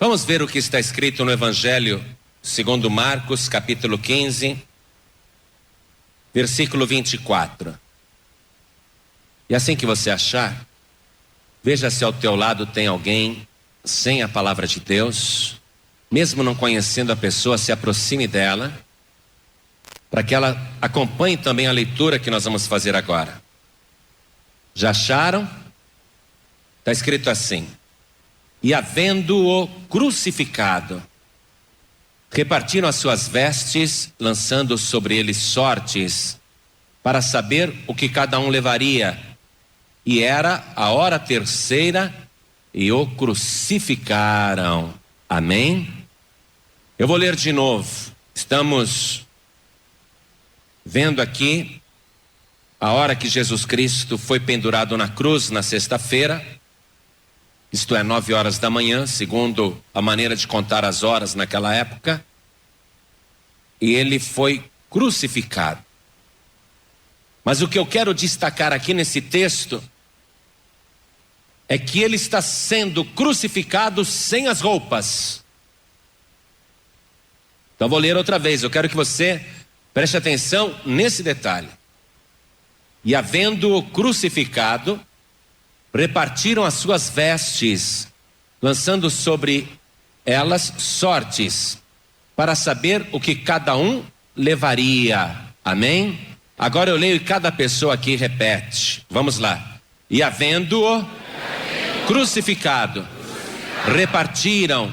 Vamos ver o que está escrito no Evangelho segundo Marcos, capítulo 15, versículo 24. E assim que você achar, veja se ao teu lado tem alguém sem a palavra de Deus. Mesmo não conhecendo a pessoa, se aproxime dela, para que ela acompanhe também a leitura que nós vamos fazer agora. Já acharam? Está escrito assim: e havendo-o crucificado, repartiram as suas vestes, lançando sobre ele sortes, para saber o que cada um levaria. E era a hora terceira, e o crucificaram. Amém? Eu vou ler de novo. Estamos vendo aqui a hora que Jesus Cristo foi pendurado na cruz na sexta-feira, isto é, 9 horas da manhã, segundo a maneira de contar as horas naquela época, e ele foi crucificado. Mas o que eu quero destacar aqui nesse texto é que ele está sendo crucificado sem as roupas. Então vou ler outra vez, eu quero que você preste atenção nesse detalhe. E havendo-o crucificado, repartiram as suas vestes, lançando sobre elas sortes, para saber o que cada um levaria. Amém? Agora eu leio e cada pessoa aqui repete. Vamos lá. E havendo-o crucificado, repartiram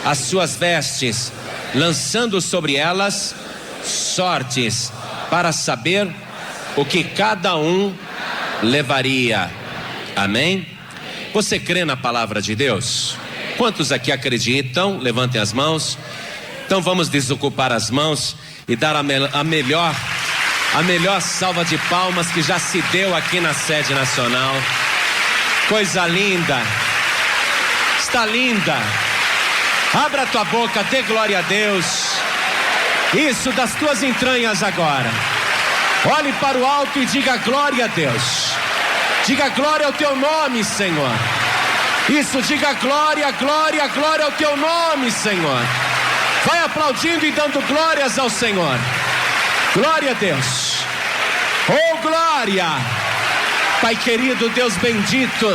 as suas vestes, lançando sobre elas sortes, para saber o que cada um levaria. Amém? Você crê na palavra de Deus? Quantos aqui acreditam? Levantem as mãos. Então vamos desocupar as mãos e dar a melhor salva de palmas que já se deu aqui na sede nacional. Coisa linda. Está linda. Abra a tua boca, dê glória a Deus. Isso, das tuas entranhas agora. Olhe para o alto e diga glória a Deus. Diga glória ao teu nome, Senhor. Isso, diga glória, glória, glória ao teu nome, Senhor. Vai aplaudindo e dando glórias ao Senhor. Glória a Deus. Oh, glória. Pai querido, Deus bendito,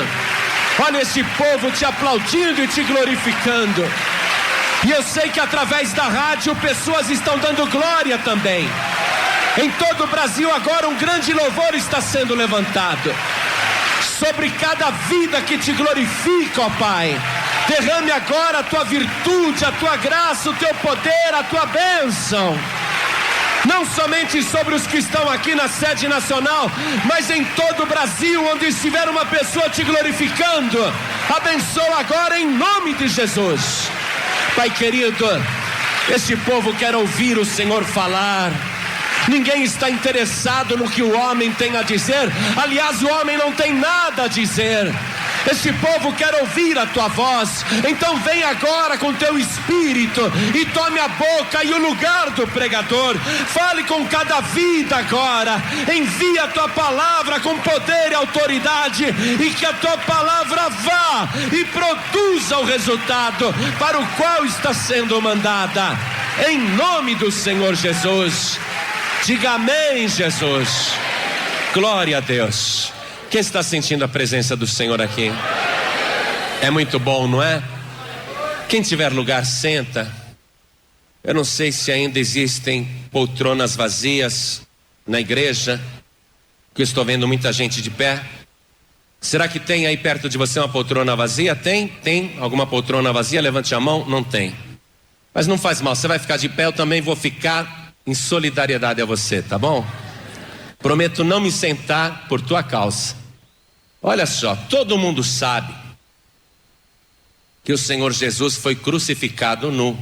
olha esse povo te aplaudindo e te glorificando. E eu sei que através da rádio pessoas estão dando glória também. Em todo o Brasil agora um grande louvor está sendo levantado sobre cada vida que te glorifica, ó Pai. Derrame agora a tua virtude, a tua graça, o teu poder, a tua bênção. Não somente sobre os que estão aqui na sede nacional, mas em todo o Brasil, onde estiver uma pessoa te glorificando. Abençoa agora em nome de Jesus. Pai querido, este povo quer ouvir o Senhor falar. Ninguém está interessado no que o homem tem a dizer. Aliás, o homem não tem nada a dizer. Este povo quer ouvir a tua voz. Então vem agora com teu espírito e tome a boca e o lugar do pregador. Fale com cada vida agora. Envia a tua palavra com poder e autoridade, e que a tua palavra vá e produza o resultado para o qual está sendo mandada. Em nome do Senhor Jesus. Diga amém, Jesus. Glória a Deus. Quem está sentindo a presença do Senhor aqui? É muito bom, não é? Quem tiver lugar, senta. Eu não sei se ainda existem poltronas vazias na igreja, que eu estou vendo muita gente de pé. Será que tem aí perto de você uma poltrona vazia? Tem? Tem alguma poltrona vazia? Levante a mão. Não tem. Mas não faz mal, você vai ficar de pé, eu também vou ficar em solidariedade a você, tá bom? Prometo não me sentar por tua causa. Olha só, todo mundo sabe que o Senhor Jesus foi crucificado nu.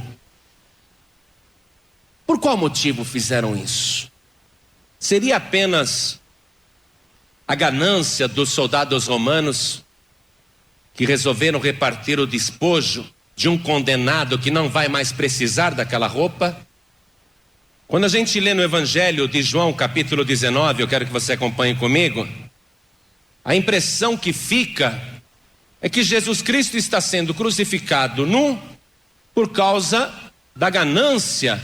Por qual motivo fizeram isso? Seria apenas a ganância dos soldados romanos que resolveram repartir o despojo de um condenado que não vai mais precisar daquela roupa? Quando a gente lê no Evangelho de João, capítulo 19, eu quero que você acompanhe comigo, a impressão que fica é que Jesus Cristo está sendo crucificado nu por causa da ganância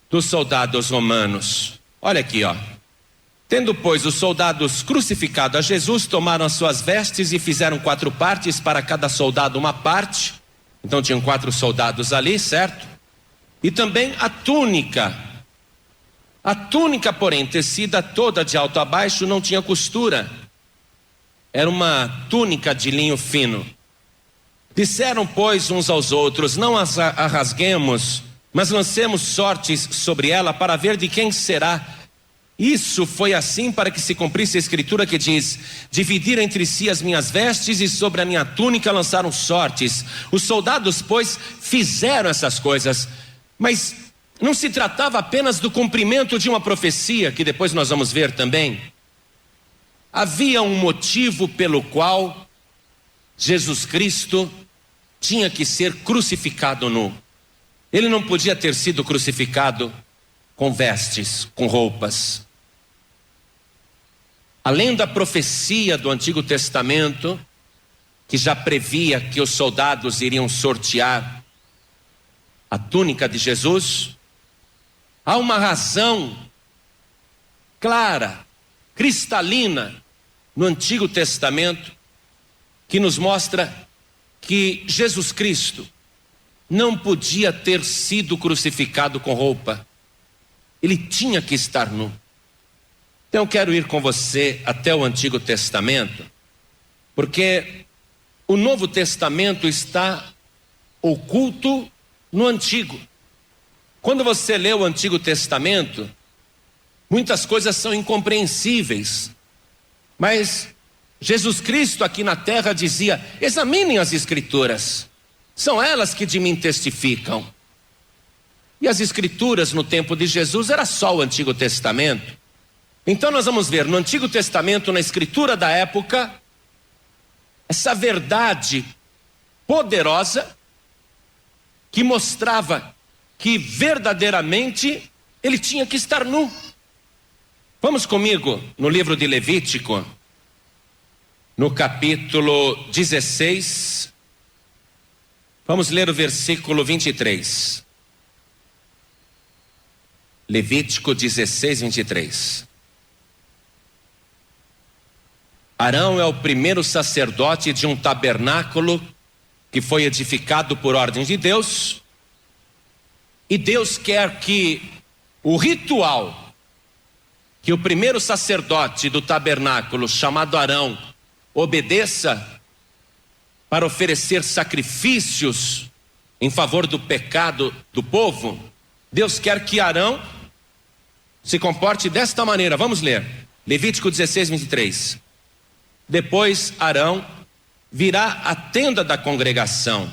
dos soldados romanos. Olha aqui, ó. Tendo, pois, os soldados crucificado a Jesus, tomaram as suas vestes e fizeram 4 partes, para cada soldado uma parte. Então tinham 4 soldados ali, certo? E também a túnica. A túnica, porém, tecida toda de alto a baixo, não tinha costura. Era uma túnica de linho fino. Disseram, pois, uns aos outros: não a rasguemos, mas lancemos sortes sobre ela para ver de quem será. Isso foi assim para que se cumprisse a escritura que diz: dividir entre si as minhas vestes e sobre a minha túnica lançaram sortes. Os soldados, pois, fizeram essas coisas, mas não se tratava apenas do cumprimento de uma profecia, que depois nós vamos ver também. Havia um motivo pelo qual Jesus Cristo tinha que ser crucificado nu. Ele não podia ter sido crucificado com vestes, com roupas. Além da profecia do Antigo Testamento, que já previa que os soldados iriam sortear a túnica de Jesus, há uma razão clara, cristalina, no Antigo Testamento, que nos mostra que Jesus Cristo não podia ter sido crucificado com roupa. Ele tinha que estar nu. Então eu quero ir com você até o Antigo Testamento, porque o Novo Testamento está oculto no Antigo. Quando você lê o Antigo Testamento, muitas coisas são incompreensíveis, mas Jesus Cristo aqui na terra dizia: examinem as Escrituras, são elas que de mim testificam. E as Escrituras no tempo de Jesus era só o Antigo Testamento. Então nós vamos ver no Antigo Testamento, na Escritura da época, essa verdade poderosa que mostrava que verdadeiramente ele tinha que estar nu. Vamos comigo no livro de Levítico, no capítulo 16, vamos ler o versículo 23. Levítico 16, 23. Arão é o primeiro sacerdote de um tabernáculo que foi edificado por ordem de Deus, e Deus quer que o ritual que o primeiro sacerdote do tabernáculo, chamado Arão, obedeça para oferecer sacrifícios em favor do pecado do povo. Deus quer que Arão se comporte desta maneira. Vamos ler Levítico 16, 23. Depois Arão virá à tenda da congregação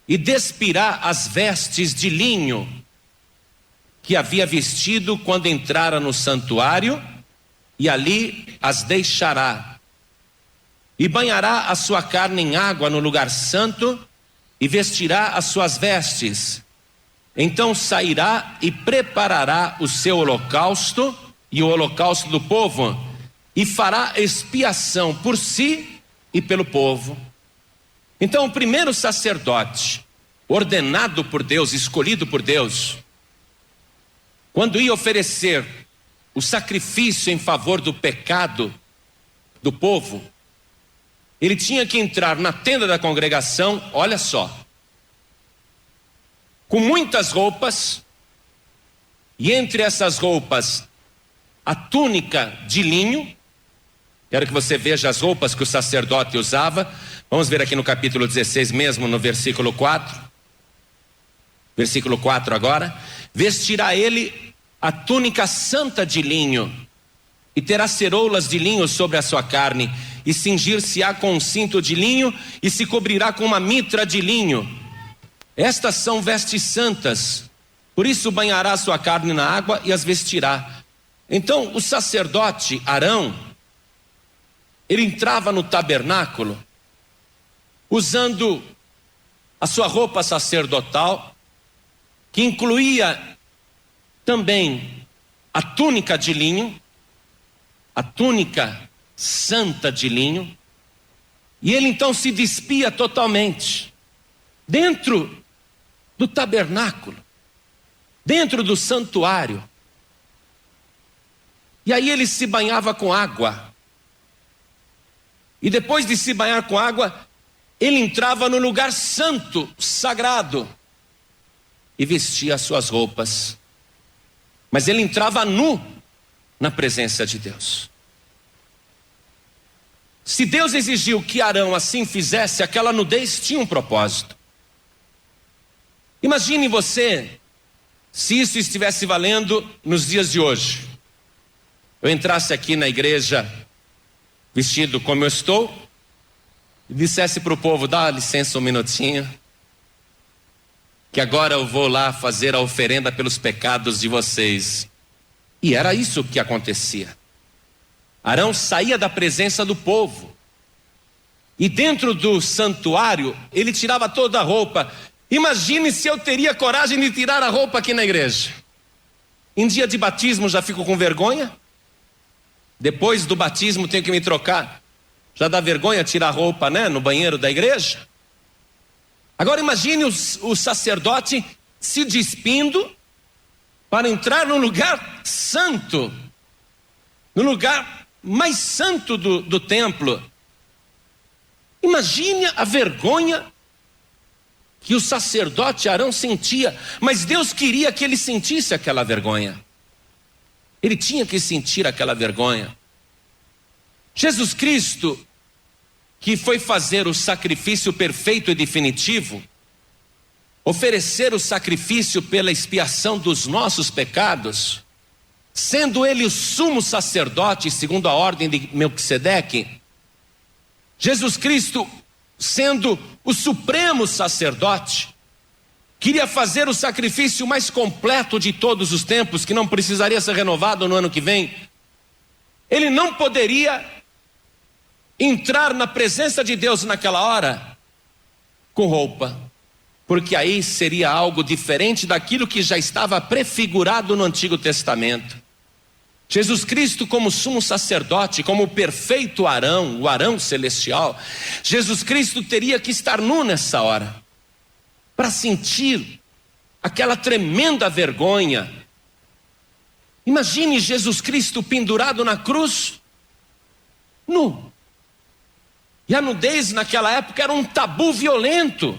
e despirá as vestes de linho que havia vestido quando entrara no santuário, e ali as deixará, e banhará a sua carne em água no lugar santo, e vestirá as suas vestes. Então sairá e preparará o seu holocausto e o holocausto do povo, e fará expiação por si e pelo povo. Então o primeiro sacerdote, ordenado por Deus, escolhido por Deus, quando ia oferecer o sacrifício em favor do pecado do povo, ele tinha que entrar na tenda da congregação, olha só, com muitas roupas, e entre essas roupas a túnica de linho. Quero que você veja as roupas que o sacerdote usava. Vamos ver aqui no capítulo 16 mesmo, no versículo 4. Versículo 4 agora. Vestirá ele a túnica santa de linho, e terá ceroulas de linho sobre a sua carne, e cingir-se-á com um cinto de linho, e se cobrirá com uma mitra de linho. Estas são vestes santas, por isso banhará a sua carne na água e as vestirá. Então o sacerdote Arão, ele entrava no tabernáculo usando a sua roupa sacerdotal, que incluía também a túnica de linho, a túnica santa de linho, e ele então se despia totalmente. Dentro do tabernáculo, dentro do santuário. E aí ele se banhava com água. E depois de se banhar com água, ele entrava no lugar santo, sagrado, e vestia as suas roupas. Mas ele entrava nu na presença de Deus. Se Deus exigiu que Arão assim fizesse, aquela nudez tinha um propósito. Imagine você, se isso estivesse valendo nos dias de hoje. Eu entrasse aqui na igreja, vestido como eu estou, e dissesse para o povo: dá licença um minutinho, que agora eu vou lá fazer a oferenda pelos pecados de vocês. E era isso que acontecia. Arão saía da presença do povo, e dentro do santuário ele tirava toda a roupa. Imagine se eu teria coragem de tirar a roupa aqui na igreja. Em dia de batismo já fico com vergonha. Depois do batismo tenho que me trocar. Já dá vergonha tirar a roupa, né, no banheiro da igreja. Agora imagine o sacerdote se despindo para entrar no lugar santo, no lugar mais santo do templo. Imagine a vergonha que o sacerdote Arão sentia, mas Deus queria que ele sentisse aquela vergonha. Ele tinha que sentir aquela vergonha. Jesus Cristo, que foi fazer o sacrifício perfeito e definitivo, oferecer o sacrifício pela expiação dos nossos pecados, sendo ele o sumo sacerdote segundo a ordem de Melquisedeque, Jesus Cristo, sendo o supremo sacerdote, queria fazer o sacrifício mais completo de todos os tempos, que não precisaria ser renovado no ano que vem. Ele não poderia entrar na presença de Deus naquela hora com roupa, porque aí seria algo diferente daquilo que já estava prefigurado no Antigo Testamento. Jesus Cristo, como sumo sacerdote, como o perfeito Arão, o Arão celestial, Jesus Cristo teria que estar nu nessa hora, para sentir aquela tremenda vergonha. Imagine Jesus Cristo pendurado na cruz, nu. E a nudez naquela época era um tabu violento.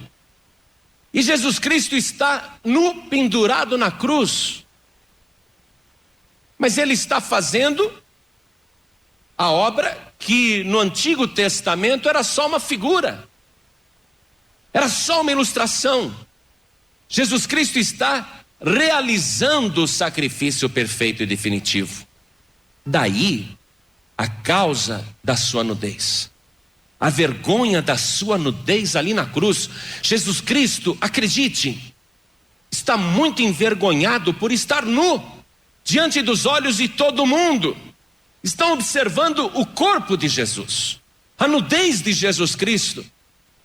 E Jesus Cristo está nu, pendurado na cruz. Mas ele está fazendo a obra que no Antigo Testamento era só uma figura, era só uma ilustração. Jesus Cristo está realizando o sacrifício perfeito e definitivo. Daí a causa da sua nudez, a vergonha da sua nudez ali na cruz. Jesus Cristo, acredite, está muito envergonhado por estar nu diante dos olhos de todo mundo. Estão observando o corpo de Jesus, a nudez de Jesus Cristo.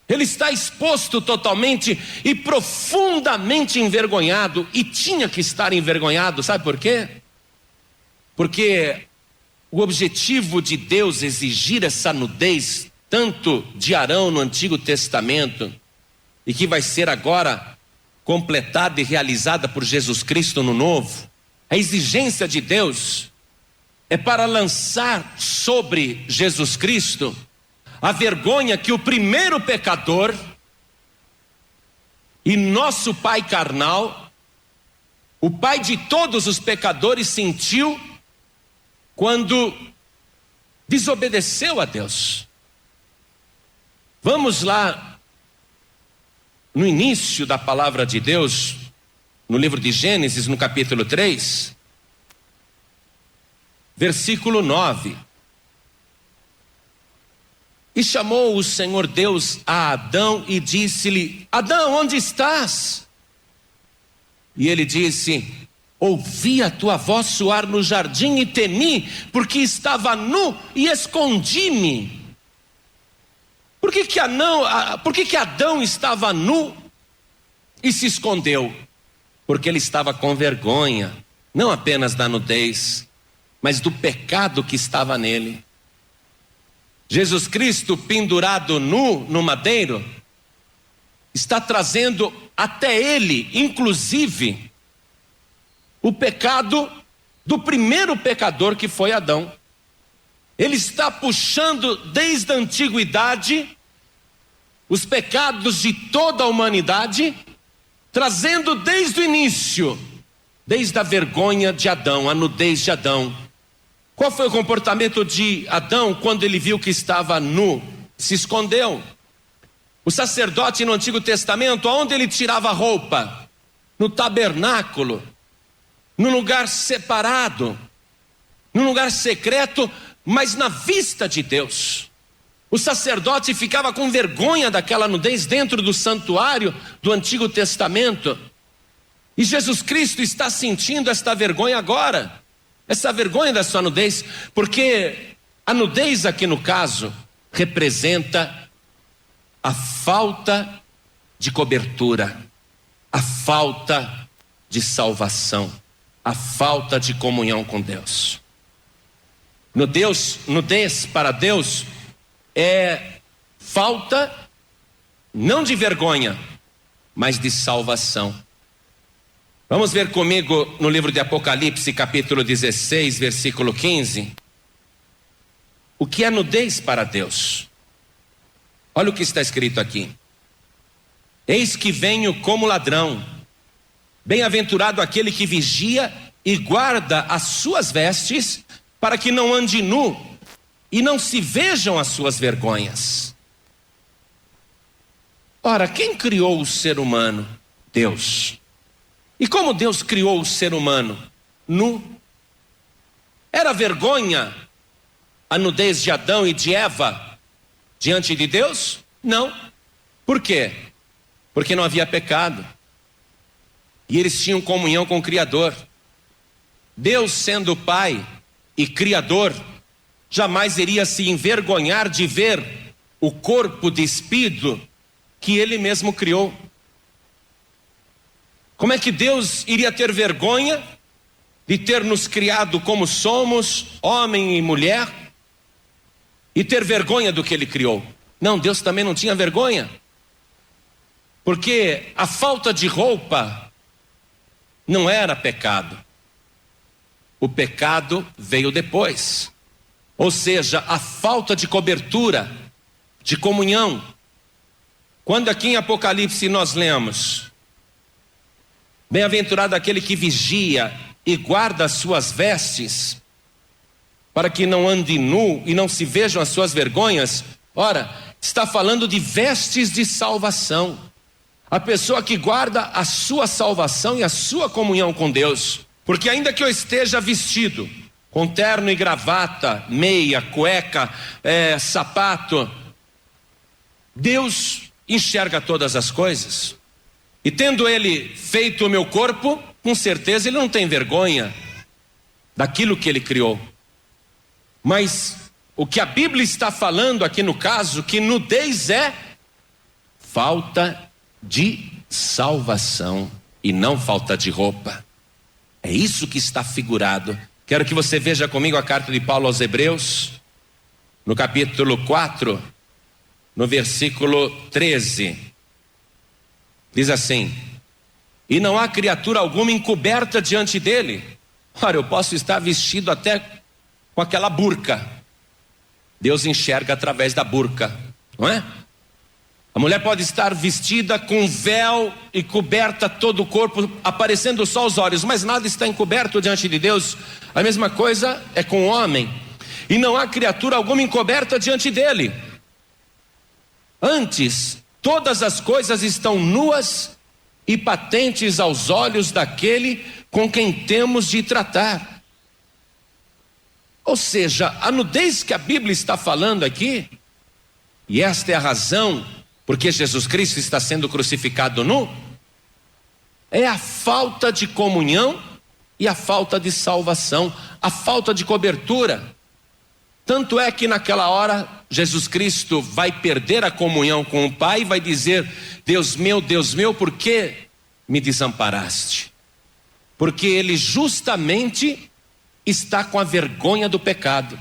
Ele está exposto totalmente e profundamente envergonhado, e tinha que estar envergonhado. Sabe por quê? Porque o objetivo de Deus exigir essa nudez, tanto de Arão no Antigo Testamento, e que vai ser agora completada e realizada por Jesus Cristo no Novo, a exigência de Deus é para lançar sobre Jesus Cristo a vergonha que o primeiro pecador e nosso pai carnal, o pai de todos os pecadores, sentiu quando desobedeceu a Deus. Vamos lá no início da palavra de Deus, no livro de Gênesis, no capítulo 3, versículo 9. E chamou o Senhor Deus a Adão e disse-lhe: Adão, onde estás? E ele disse: ouvi a tua voz soar no jardim e temi, porque estava nu e escondi-me. Por que Adão estava nu e se escondeu? Porque ele estava com vergonha, não apenas da nudez, mas do pecado que estava nele. Jesus Cristo pendurado nu no madeiro está trazendo até ele, inclusive, o pecado do primeiro pecador que foi Adão. Ele está puxando desde a antiguidade os pecados de toda a humanidade, trazendo desde o início, desde a vergonha de Adão, a nudez de Adão. Qual foi o comportamento de Adão quando ele viu que estava nu? Se escondeu. O sacerdote no Antigo Testamento, aonde ele tirava a roupa? No tabernáculo, num lugar separado, num lugar secreto, mas na vista de Deus. O sacerdote ficava com vergonha daquela nudez dentro do santuário do Antigo Testamento. E Jesus Cristo está sentindo esta vergonha agora, essa vergonha da sua nudez, porque a nudez aqui no caso representa a falta de cobertura, a falta de salvação, a falta de comunhão com Deus. Nudez para Deus é falta não de vergonha, mas de salvação. Vamos ver comigo no livro de Apocalipse, capítulo 16, versículo 15. O que é nudez para Deus? Olha o que está escrito aqui. Eis que venho como ladrão. Bem-aventurado aquele que vigia e guarda as suas vestes, para que não ande nu e não se vejam as suas vergonhas. Ora, quem criou o ser humano? Deus. E como Deus criou o ser humano? Nu. Era vergonha a nudez de Adão e de Eva diante de Deus? Não. Por quê? Porque não havia pecado. E eles tinham comunhão com o Criador. Deus, sendo Pai e Criador, jamais iria se envergonhar de ver o corpo despido que Ele mesmo criou. Como é que Deus iria ter vergonha de ter nos criado como somos, homem e mulher, e ter vergonha do que Ele criou? Não, Deus também não tinha vergonha, porque a falta de roupa não era pecado. O pecado veio depois. Ou seja, a falta de cobertura, de comunhão. Quando aqui em Apocalipse nós lemos: bem-aventurado aquele que vigia e guarda as suas vestes, para que não ande nu e não se vejam as suas vergonhas. Ora, está falando de vestes de salvação. A pessoa que guarda a sua salvação e a sua comunhão com Deus. Porque ainda que eu esteja vestido com terno e gravata, meia, cueca, sapato, Deus enxerga todas as coisas. E tendo Ele feito o meu corpo, com certeza Ele não tem vergonha daquilo que Ele criou. Mas o que a Bíblia está falando aqui no caso, que nudez é falta de salvação e não falta de roupa. É isso que está figurado. Quero que você veja comigo a carta de Paulo aos Hebreus, no capítulo 4, no versículo 13. Diz assim: e não há criatura alguma encoberta diante dele. Ora, eu posso estar vestido até com aquela burca. Deus enxerga através da burca, não é? A mulher pode estar vestida com véu e coberta todo o corpo, aparecendo só os olhos, mas nada está encoberto diante de Deus. A mesma coisa é com o homem. E não há criatura alguma encoberta diante dele. Antes, todas as coisas estão nuas e patentes aos olhos daquele com quem temos de tratar. Ou seja, a nudez que a Bíblia está falando aqui, e esta é a razão porque Jesus Cristo está sendo crucificado nu, é a falta de comunhão e a falta de salvação, a falta de cobertura. Tanto é que naquela hora Jesus Cristo vai perder a comunhão com o Pai e vai dizer: Deus meu, por que me desamparaste? Porque ele justamente está com a vergonha do pecado,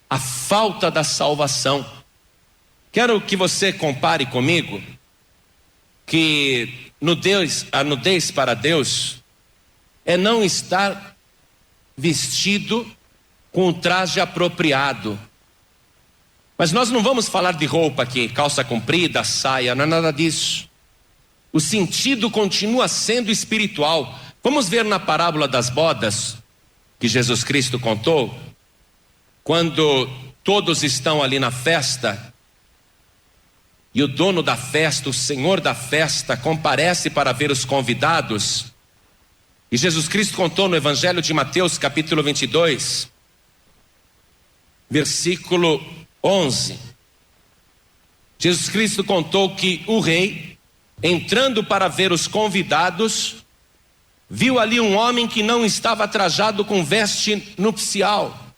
a falta da salvação. Quero que você compare comigo que a nudez para Deus é não estar vestido com o traje apropriado. Mas nós não vamos falar de roupa aqui, calça comprida, saia, não é nada disso. O sentido continua sendo espiritual. Vamos ver na parábola das bodas que Jesus Cristo contou, quando todos estão ali na festa e o dono da festa, o senhor da festa, comparece para ver os convidados. E Jesus Cristo contou no Evangelho de Mateus, capítulo 22, versículo 11. Jesus Cristo contou que o rei, entrando para ver os convidados, viu ali um homem que não estava trajado com veste nupcial.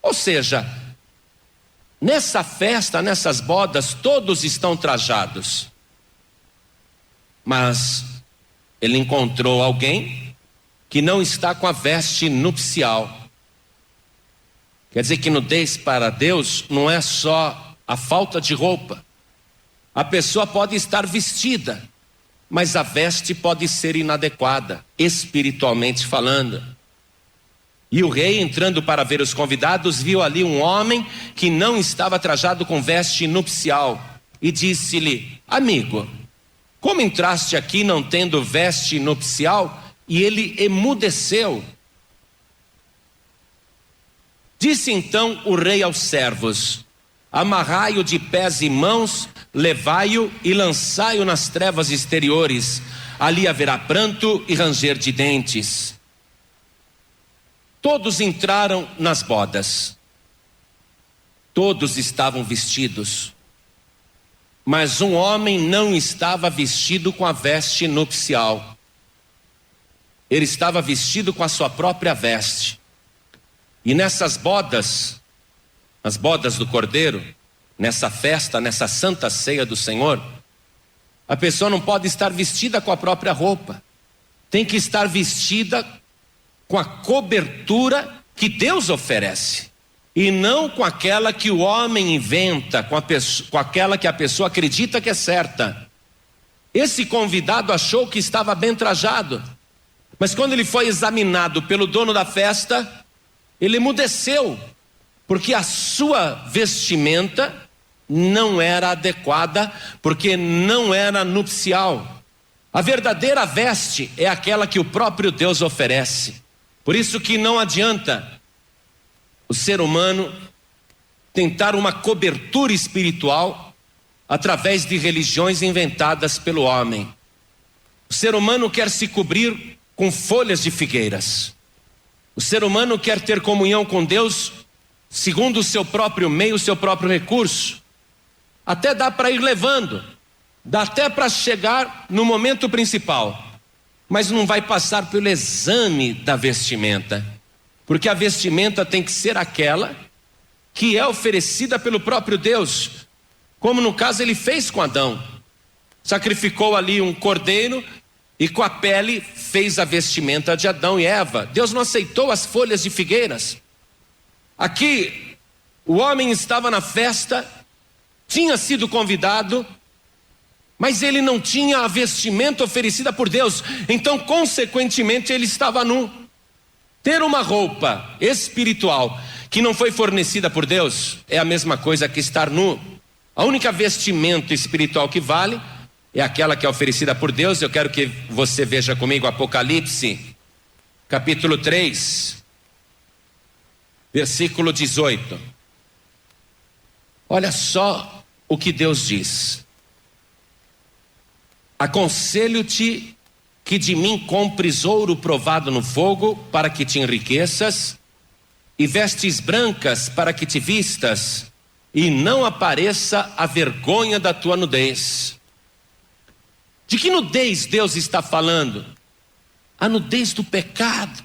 Ou seja, nessa festa, nessas bodas, todos estão trajados. Mas ele encontrou alguém que não está com a veste nupcial. Quer dizer que nudez para Deus não é só a falta de roupa. A pessoa pode estar vestida, mas a veste pode ser inadequada, espiritualmente falando. E o rei, entrando para ver os convidados, viu ali um homem que não estava trajado com veste nupcial e disse-lhe: amigo, como entraste aqui não tendo veste nupcial? E ele emudeceu. Disse então o rei aos servos: amarrai-o de pés e mãos, levai-o e lançai-o nas trevas exteriores. Ali haverá pranto e ranger de dentes. Todos entraram nas bodas. Todos estavam vestidos. Mas um homem não estava vestido com a veste nupcial. Ele estava vestido com a sua própria veste. E nessas bodas, as bodas do Cordeiro, nessa festa, nessa santa ceia do Senhor, a pessoa não pode estar vestida com a própria roupa. Tem que estar vestida com a cobertura que Deus oferece, e não com aquela que o homem inventa, com aquela que a pessoa acredita que é certa. Esse convidado achou que estava bem trajado, mas quando ele foi examinado pelo dono da festa, ele emudeceu, porque a sua vestimenta não era adequada, porque não era nupcial. A verdadeira veste é aquela que o próprio Deus oferece. Por isso que não adianta o ser humano tentar uma cobertura espiritual através de religiões inventadas pelo homem. O ser humano quer se cobrir com folhas de figueiras. O ser humano quer ter comunhão com Deus segundo o seu próprio meio, o seu próprio recurso. Até dá para ir levando, dá até para chegar no momento principal, mas não vai passar pelo exame da vestimenta, porque a vestimenta tem que ser aquela que é oferecida pelo próprio Deus, como no caso ele fez com Adão. Sacrificou ali um cordeiro e com a pele fez a vestimenta de Adão e Eva. Deus não aceitou as folhas de figueiras. Aqui o homem estava na festa, tinha sido convidado, mas ele não tinha a vestimenta oferecida por Deus, então consequentemente ele estava nu. Ter uma roupa espiritual que não foi fornecida por Deus é a mesma coisa que estar nu. A única vestimenta espiritual que vale é aquela que é oferecida por Deus. Eu quero que você veja comigo Apocalipse, capítulo 3, versículo 18. Olha só o que Deus diz: aconselho-te que de mim compres ouro provado no fogo, para que te enriqueças, e vestes brancas para que te vistas, e não apareça a vergonha da tua nudez. De que nudez Deus está falando? A nudez do pecado.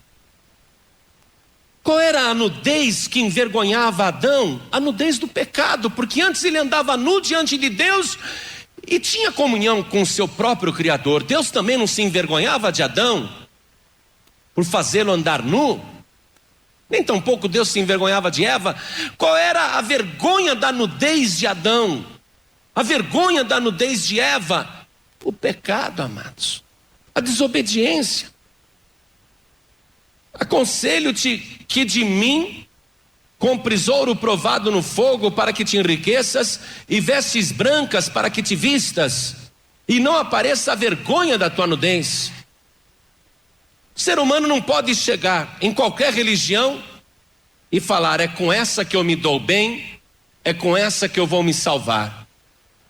Qual era a nudez que envergonhava Adão? A nudez do pecado, porque antes ele andava nu diante de Deus e tinha comunhão com o seu próprio Criador. Deus também não se envergonhava de Adão por fazê-lo andar nu, nem tampouco Deus se envergonhava de Eva. Qual era a vergonha da nudez de Adão? A vergonha da nudez de Eva o pecado, amados, a desobediência. Aconselho-te que de mim compres ouro provado no fogo para que te enriqueças, e vestes brancas para que te vistas, e não apareça a vergonha da tua nudez. O ser humano não pode chegar em qualquer religião e falar: é com essa que eu me dou bem, é com essa que eu vou me salvar.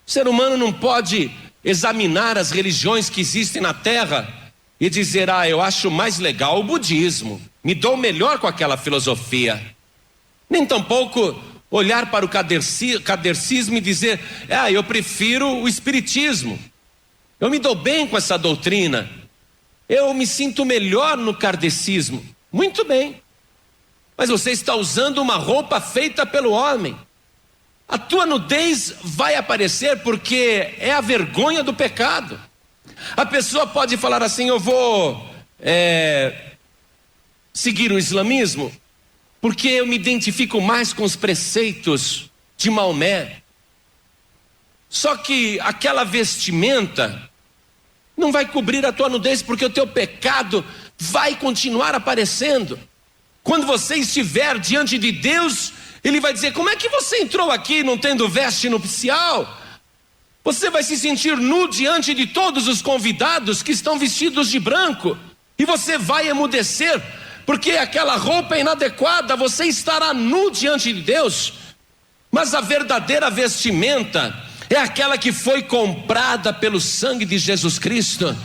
O ser humano não pode examinar as religiões que existem na terra e dizer: eu acho mais legal o budismo, me dou melhor com aquela filosofia. Nem tampouco olhar para o kardecismo e dizer: eu prefiro o espiritismo, eu me dou bem com essa doutrina, eu me sinto melhor no kardecismo. Muito bem, mas você está usando uma roupa feita pelo homem. A tua nudez vai aparecer porque é a vergonha do pecado. A pessoa pode falar assim: eu vou seguir o islamismo porque eu me identifico mais com os preceitos de Maomé. Só que aquela vestimenta não vai cobrir a tua nudez, porque o teu pecado vai continuar aparecendo. Quando você estiver diante de Deus, Ele vai dizer: como é que você entrou aqui não tendo veste nupcial? Você vai se sentir nu diante de todos os convidados que estão vestidos de branco, e você vai emudecer, porque aquela roupa é inadequada. Você estará nu diante de Deus. Mas a verdadeira vestimenta é aquela que foi comprada pelo sangue de Jesus Cristo,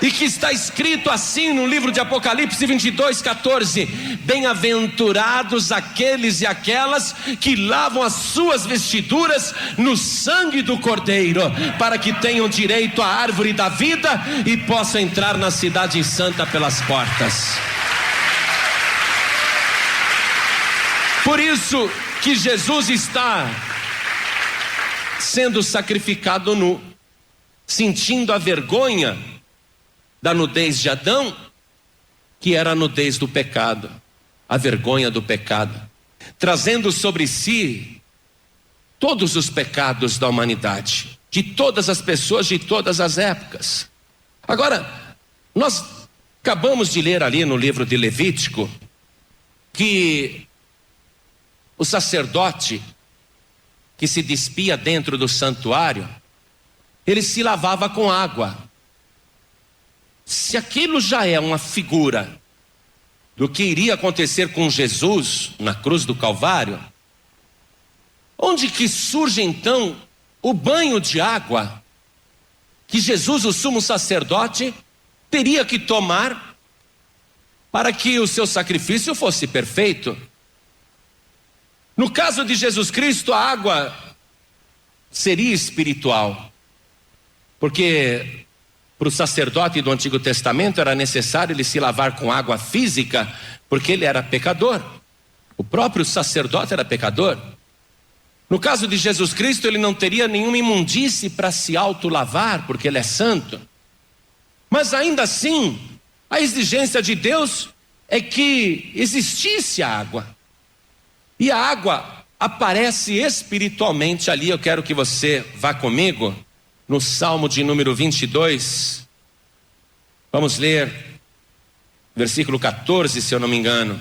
e que está escrito assim no livro de Apocalipse 22:14: bem-aventurados aqueles e aquelas que lavam as suas vestiduras no sangue do Cordeiro, para que tenham direito à árvore da vida e possam entrar na cidade santa pelas portas. Por isso que Jesus está sendo sacrificado nu, sentindo a vergonha da nudez de Adão, que era a nudez do pecado, a vergonha do pecado, trazendo sobre si todos os pecados da humanidade, de todas as pessoas, de todas as épocas. Agora, nós acabamos de ler ali no livro de Levítico que o sacerdote que se despia dentro do santuário, ele se lavava com água. Se aquilo já é uma figura do que iria acontecer com Jesus na cruz do Calvário, onde que surge então o banho de água que Jesus, o sumo sacerdote, teria que tomar para que o seu sacrifício fosse perfeito? No caso de Jesus Cristo, a água seria espiritual, porque para o sacerdote do Antigo Testamento era necessário ele se lavar com água física, porque ele era pecador. O próprio sacerdote era pecador. No caso de Jesus Cristo, ele não teria nenhuma imundície para se autolavar, porque ele é santo. Mas ainda assim, a exigência de Deus é que existisse a água. E a água aparece espiritualmente ali. Eu quero que você vá comigo no Salmo de número 22. Vamos ler versículo 14, se eu não me engano.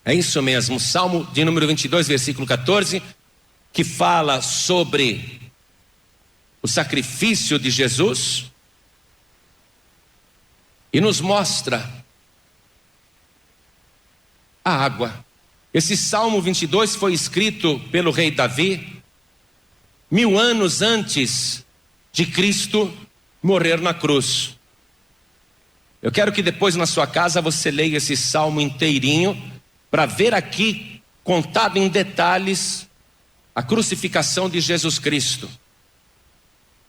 É isso mesmo, Salmo de número 22, versículo 14, que fala sobre o sacrifício de Jesus e nos mostra a água. Esse Salmo 22 foi escrito pelo rei Davi 1000 anos antes de Cristo morrer na cruz. Eu quero que depois na sua casa você leia esse salmo inteirinho, para ver aqui contado em detalhes a crucificação de Jesus Cristo.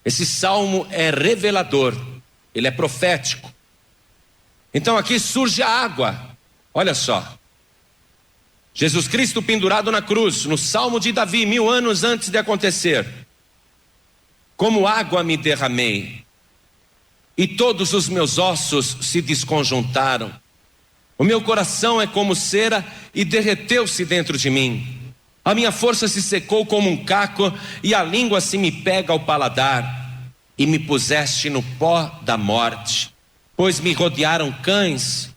Esse salmo é revelador, ele é profético. Então aqui surge a água. Olha só, Jesus Cristo pendurado na cruz, no Salmo de Davi, 1000 anos antes de acontecer. Como água me derramei, e todos os meus ossos se desconjuntaram. O meu coração é como cera e derreteu-se dentro de mim. A minha força se secou como um caco, e a língua se me pega ao paladar. e me puseste no pó da morte, pois me rodearam cães,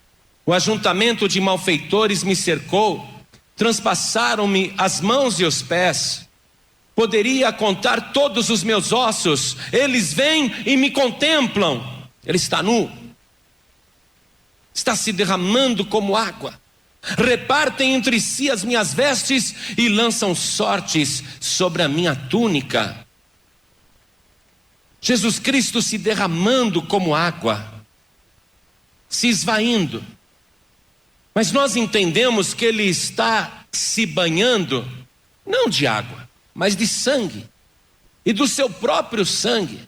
o ajuntamento de malfeitores me cercou, transpassaram-me as mãos e os pés. Poderia contar todos os meus ossos, eles vêm e me contemplam. Ele está nu, está se derramando como água. Repartem entre si as minhas vestes e lançam sortes sobre a minha túnica. Jesus Cristo se derramando como água, se esvaindo. Mas nós entendemos que ele está se banhando, não de água, mas de sangue, e do seu próprio sangue.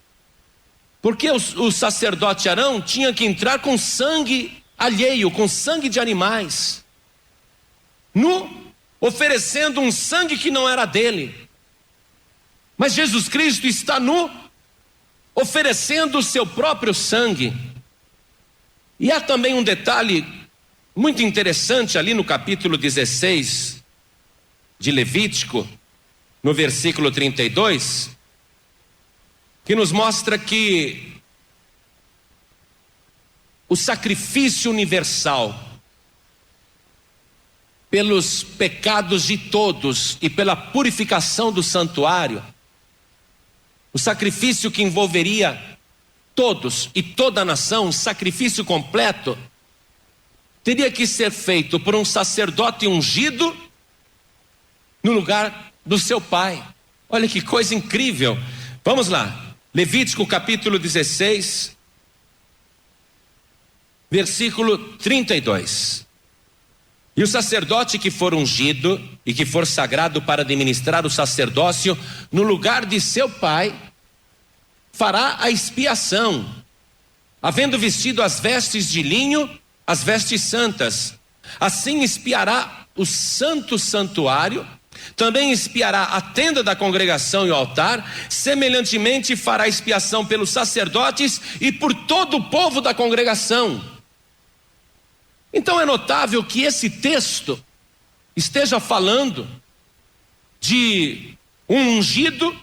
Porque o sacerdote Arão tinha que entrar com sangue alheio, com sangue de animais, nu, oferecendo um sangue que não era dele. Mas Jesus Cristo está nu, oferecendo o seu próprio sangue. E há também um detalhe muito interessante ali no capítulo 16 de Levítico, no versículo 32, que nos mostra que o sacrifício universal pelos pecados de todos e pela purificação do santuário, o sacrifício que envolveria todos e toda a nação, um sacrifício completo, teria que ser feito por um sacerdote ungido no lugar do seu pai. Olha que coisa incrível. Vamos lá, Levítico capítulo 16, versículo 32. E o sacerdote que for ungido e que for sagrado para administrar o sacerdócio no lugar de seu pai, fará a expiação, havendo vestido as vestes de linho, as vestes santas. Assim expiará o santo santuário, também expiará a tenda da congregação e o altar, semelhantemente fará expiação pelos sacerdotes e por todo o povo da congregação. Então é notável que esse texto esteja falando de um ungido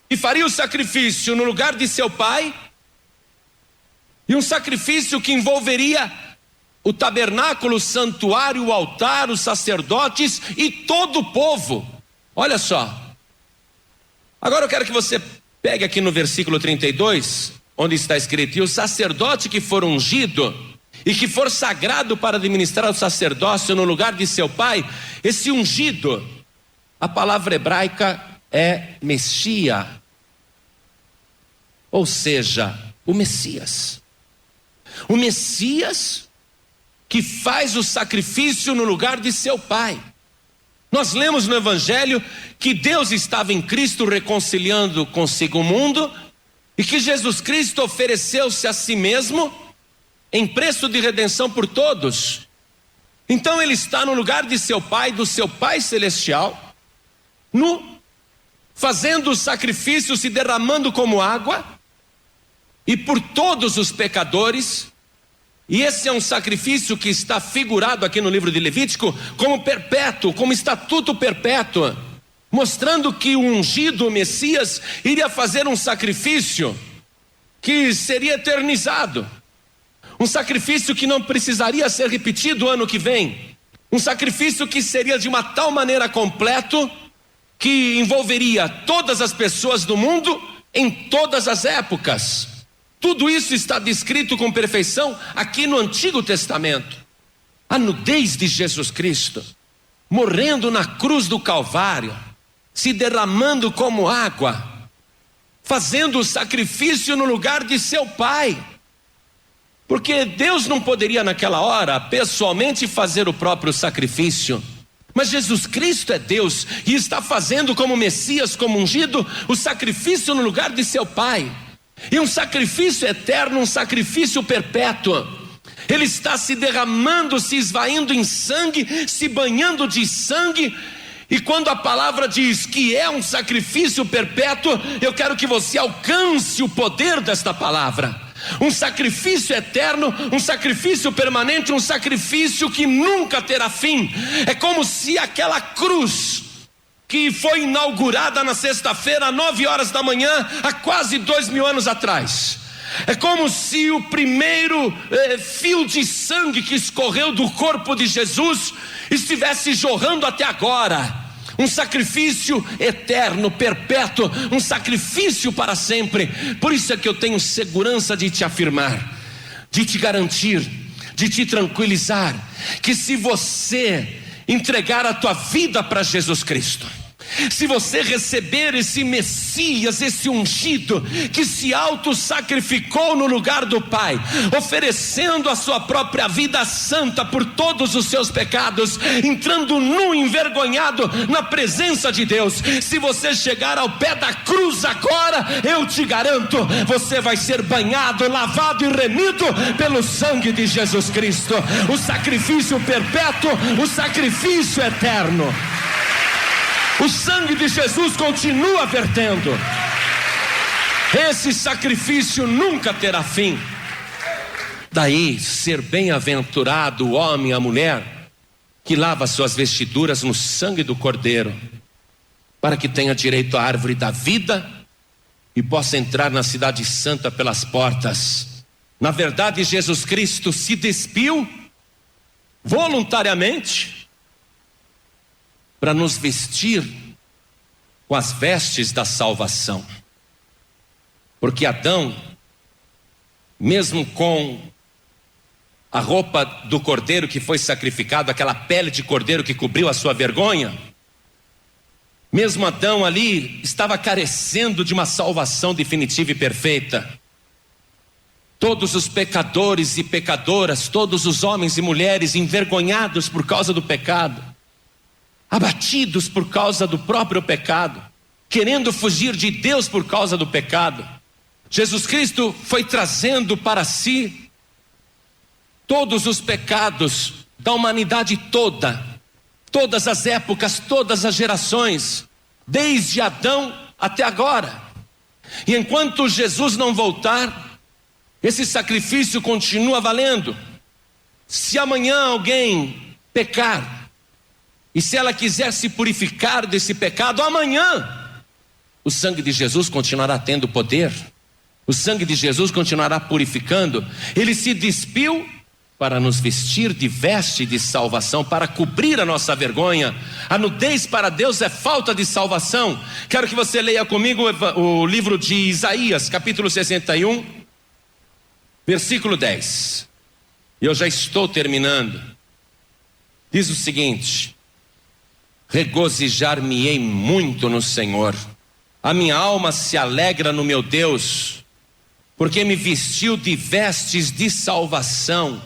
que faria o sacrifício no lugar de seu pai, e um sacrifício que envolveria o tabernáculo, o santuário, o altar, os sacerdotes e todo o povo. Olha só. Agora eu quero que você pegue aqui no versículo 32, onde está escrito: e o sacerdote que for ungido e que for sagrado para administrar o sacerdócio no lugar de seu pai. Esse ungido, a palavra hebraica é Messias, ou seja, o Messias. O Messias que faz o sacrifício no lugar de seu pai. Nós lemos no Evangelho que Deus estava em Cristo reconciliando consigo o mundo, e que Jesus Cristo ofereceu-se a si mesmo em preço de redenção por todos. Então ele está no lugar de seu pai, do seu pai celestial, nu, fazendo o sacrifício, se derramando como água, e por todos os pecadores. E esse é um sacrifício que está figurado aqui no livro de Levítico como perpétuo, como estatuto perpétuo, mostrando que o ungido, o Messias, iria fazer um sacrifício que seria eternizado, um sacrifício que não precisaria ser repetido ano que vem, um sacrifício que seria de uma tal maneira completo que envolveria todas as pessoas do mundo em todas as épocas. Tudo isso está descrito com perfeição aqui no Antigo Testamento. A nudez de Jesus Cristo, morrendo na cruz do Calvário, se derramando como água, fazendo o sacrifício no lugar de seu pai. Porque Deus não poderia naquela hora pessoalmente fazer o próprio sacrifício, mas Jesus Cristo é Deus e está fazendo como Messias, como ungido, o sacrifício no lugar de seu pai. E um sacrifício eterno, um sacrifício perpétuo. Ele está se derramando, se esvaindo em sangue, se banhando de sangue. E quando a palavra diz que é um sacrifício perpétuo, eu quero que você alcance o poder desta palavra. Um sacrifício eterno, um sacrifício permanente, um sacrifício que nunca terá fim. É como se aquela cruz que foi inaugurada na sexta-feira, às 9 horas da manhã, há quase 2000 anos atrás. É como se o primeiro fio de sangue que escorreu do corpo de Jesus estivesse jorrando até agora. Um sacrifício eterno, perpétuo, um sacrifício para sempre. Por isso é que eu tenho segurança de te afirmar, de te garantir, de te tranquilizar, que se você entregar a tua vida para Jesus Cristo, se você receber esse Messias, esse ungido, que se auto-sacrificou no lugar do Pai, oferecendo a sua própria vida santa por todos os seus pecados, entrando nu, envergonhado na presença de Deus, se você chegar ao pé da cruz agora, eu te garanto, você vai ser banhado, lavado e remido pelo sangue de Jesus Cristo, o sacrifício perpétuo, o sacrifício eterno. O sangue de Jesus continua vertendo. Esse sacrifício nunca terá fim. Daí ser bem-aventurado o homem e a mulher que lava suas vestiduras no sangue do Cordeiro, para que tenha direito à árvore da vida e possa entrar na cidade santa pelas portas. Na verdade, Jesus Cristo se despiu voluntariamente para nos vestir com as vestes da salvação. Porque Adão, mesmo com a roupa do cordeiro que foi sacrificado, aquela pele de cordeiro que cobriu a sua vergonha, mesmo Adão ali estava carecendo de uma salvação definitiva e perfeita. Todos os pecadores e pecadoras, todos os homens e mulheres envergonhados por causa do pecado, abatidos por causa do próprio pecado, querendo fugir de Deus por causa do pecado, Jesus Cristo foi trazendo para si todos os pecados da humanidade toda, todas as épocas, todas as gerações, desde Adão até agora. E enquanto Jesus não voltar, esse sacrifício continua valendo. Se amanhã alguém pecar, e se ela quiser se purificar desse pecado, amanhã o sangue de Jesus continuará tendo poder, o sangue de Jesus continuará purificando. Ele se despiu para nos vestir de veste de salvação, para cobrir a nossa vergonha. A nudez para Deus é falta de salvação. Quero que você leia comigo o livro de Isaías, capítulo 61, versículo 10. Eu já estou terminando. Diz o seguinte: regozijar-me-ei muito no Senhor, a minha alma se alegra no meu Deus, porque me vestiu de vestes de salvação,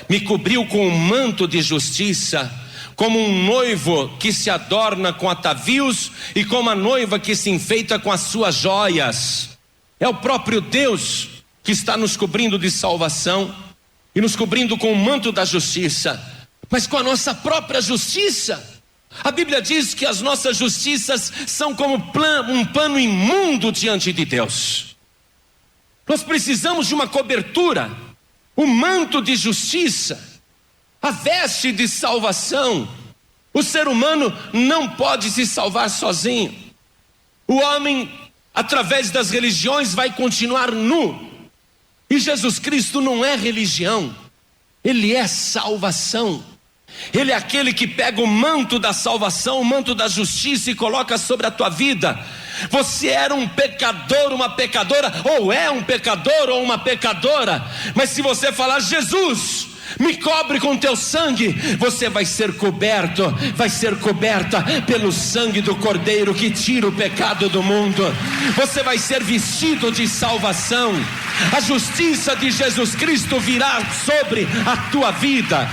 me cobriu com um manto de justiça, como um noivo que se adorna com atavios e como a noiva que se enfeita com as suas joias. É o próprio Deus que está nos cobrindo de salvação e nos cobrindo com o manto da justiça, mas com a nossa própria justiça. A Bíblia diz que as nossas justiças são como um pano imundo diante de Deus. Nós precisamos de uma cobertura, o manto de justiça, a veste de salvação. O ser humano não pode se salvar sozinho. O homem, através das religiões, vai continuar nu. E Jesus Cristo não é religião, Ele é salvação. Ele é aquele que pega o manto da salvação, o manto da justiça e coloca sobre a tua vida. Você era um pecador, uma pecadora, ou é um pecador ou uma pecadora, mas se você falar: Jesus, me cobre com teu sangue, você vai ser coberto, vai ser coberta pelo sangue do Cordeiro que tira o pecado do mundo. Você vai ser vestido de salvação. A justiça de Jesus Cristo virá sobre a tua vida.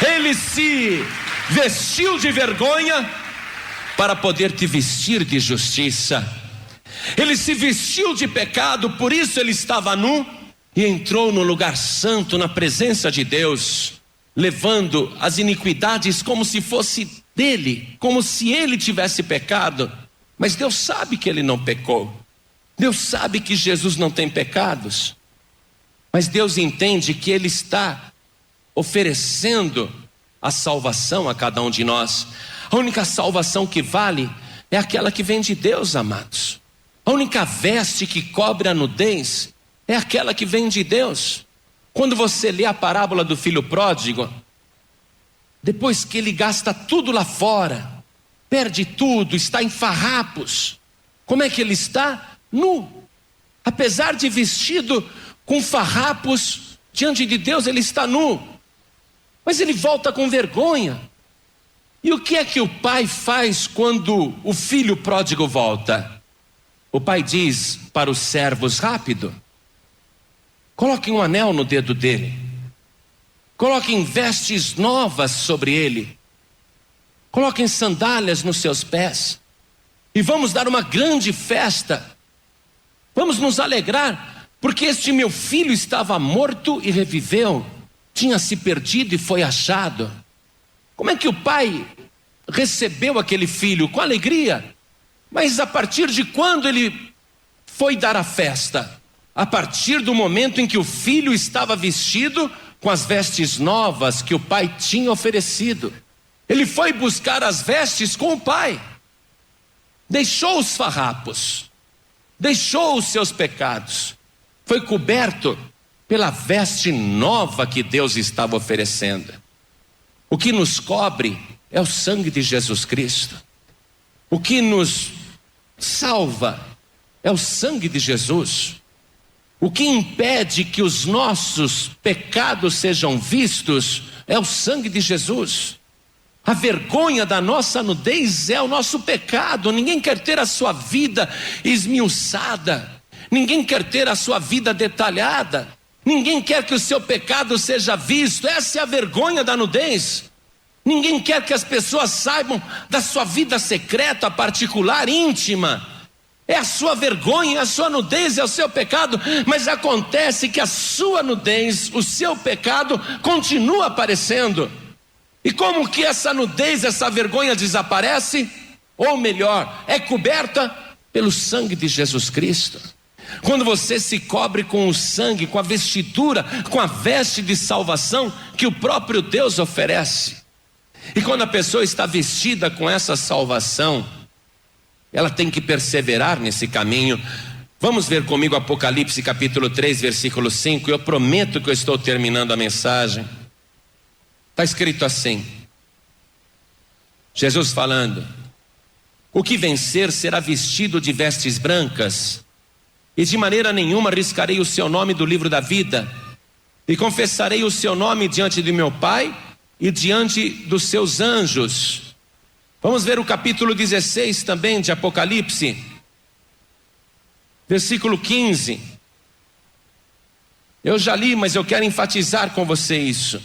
Ele se vestiu de vergonha para poder te vestir de justiça. Ele se vestiu de pecado, por isso ele estava nu e entrou no lugar santo, na presença de Deus, levando as iniquidades como se fosse dele, como se ele tivesse pecado. Mas Deus sabe que ele não pecou. Deus sabe que Jesus não tem pecados. Mas Deus entende que ele está oferecendo a salvação a cada um de nós. A única salvação que vale é aquela que vem de Deus, amados. A única veste que cobre a nudez é aquela que vem de Deus. Quando você lê a parábola do filho pródigo, depois que ele gasta tudo lá fora, perde tudo, está em farrapos, como é que ele está? Nu. Apesar de vestido com farrapos, diante de Deus ele está nu. Mas ele volta com vergonha. E o que é que o pai faz quando o filho pródigo volta? O pai diz para os servos: rápido, coloquem um anel no dedo dele, coloquem vestes novas sobre ele, coloquem sandálias nos seus pés, e vamos dar uma grande festa, vamos nos alegrar, porque este meu filho estava morto e reviveu, tinha se perdido e foi achado. Como é que o pai recebeu aquele filho? Com alegria. Mas a partir de quando ele foi dar a festa? A partir do momento em que o filho estava vestido com as vestes novas que o pai tinha oferecido. Ele foi buscar as vestes com o pai. Deixou os farrapos, deixou os seus pecados, foi coberto pela veste nova que Deus estava oferecendo. O que nos cobre é o sangue de Jesus Cristo. O que nos salva é o sangue de Jesus. O que impede que os nossos pecados sejam vistos é o sangue de Jesus. A vergonha da nossa nudez é o nosso pecado. Ninguém quer ter a sua vida esmiuçada, ninguém quer ter a sua vida detalhada, ninguém quer que o seu pecado seja visto. Essa é a vergonha da nudez. Ninguém quer que as pessoas saibam da sua vida secreta, particular, íntima. É a sua vergonha, a sua nudez, é o seu pecado. Mas acontece que a sua nudez, o seu pecado continua aparecendo. E como que essa nudez, essa vergonha desaparece? Ou melhor, é coberta pelo sangue de Jesus Cristo. Quando você se cobre com o sangue, com a vestidura, com a veste de salvação que o próprio Deus oferece. E quando a pessoa está vestida com essa salvação, ela tem que perseverar nesse caminho. Vamos ver comigo Apocalipse capítulo 3, versículo 5. Eu prometo que eu estou terminando a mensagem. Está escrito assim, Jesus falando: o que vencer será vestido de vestes brancas, e de maneira nenhuma riscarei o seu nome do livro da vida, e confessarei o seu nome diante de meu Pai e diante dos seus anjos. Vamos ver o capítulo 16 também de Apocalipse, versículo 15. Eu já li, mas eu quero enfatizar com você isso.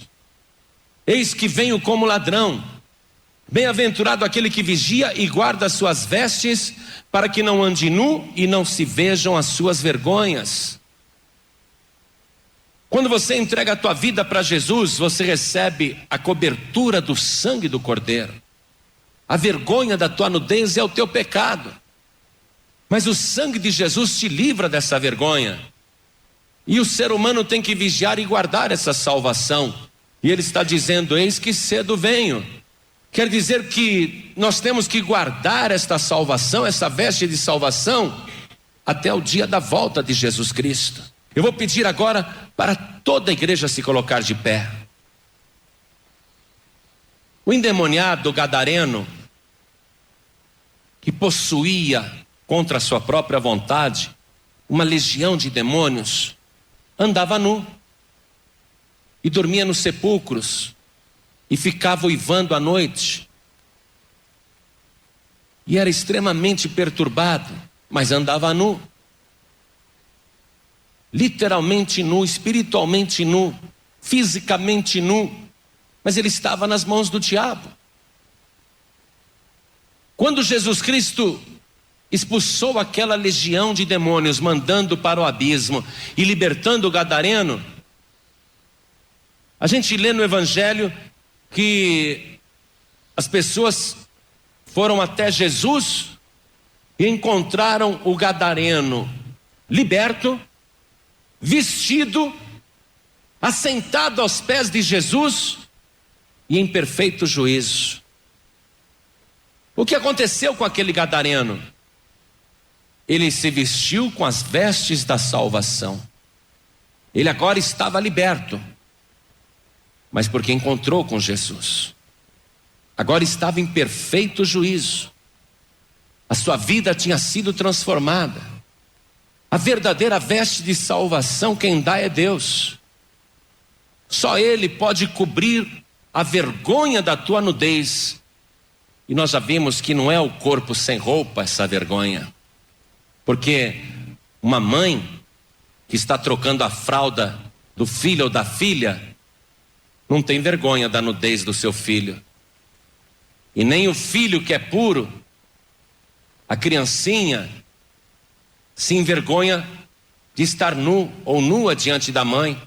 Eis que venho como ladrão. Bem-aventurado aquele que vigia e guarda as suas vestes, para que não ande nu e não se vejam as suas vergonhas. Quando você entrega a tua vida para Jesus, você recebe a cobertura do sangue do Cordeiro. A vergonha da tua nudez é o teu pecado, mas o sangue de Jesus te livra dessa vergonha. E o ser humano tem que vigiar e guardar essa salvação. E ele está dizendo: eis que cedo venho. Quer dizer que nós temos que guardar esta salvação, essa veste de salvação, até o dia da volta de Jesus Cristo. Eu vou pedir agora para toda a igreja se colocar de pé. O endemoniado gadareno, que possuía contra a sua própria vontade uma legião de demônios, andava nu e dormia nos sepulcros e ficava uivando à noite, e era extremamente perturbado, mas andava nu, literalmente nu, espiritualmente nu, fisicamente nu, mas ele estava nas mãos do diabo. Quando Jesus Cristo expulsou aquela legião de demônios, mandando para o abismo e libertando o gadareno, a gente lê no Evangelho que as pessoas foram até Jesus e encontraram o gadareno liberto, vestido, assentado aos pés de Jesus, e em perfeito juízo. O que aconteceu com aquele gadareno? Ele se vestiu com as vestes da salvação. Ele agora estava liberto, mas porque encontrou com Jesus. Agora estava em perfeito juízo. A sua vida tinha sido transformada. A verdadeira veste de salvação quem dá é Deus. Só Ele pode cobrir a vergonha da tua nudez. E nós já vimos que não é o corpo sem roupa essa vergonha. Porque uma mãe que está trocando a fralda do filho ou da filha não tem vergonha da nudez do seu filho. E nem o filho que é puro, a criancinha, se envergonha de estar nu ou nua diante da mãe.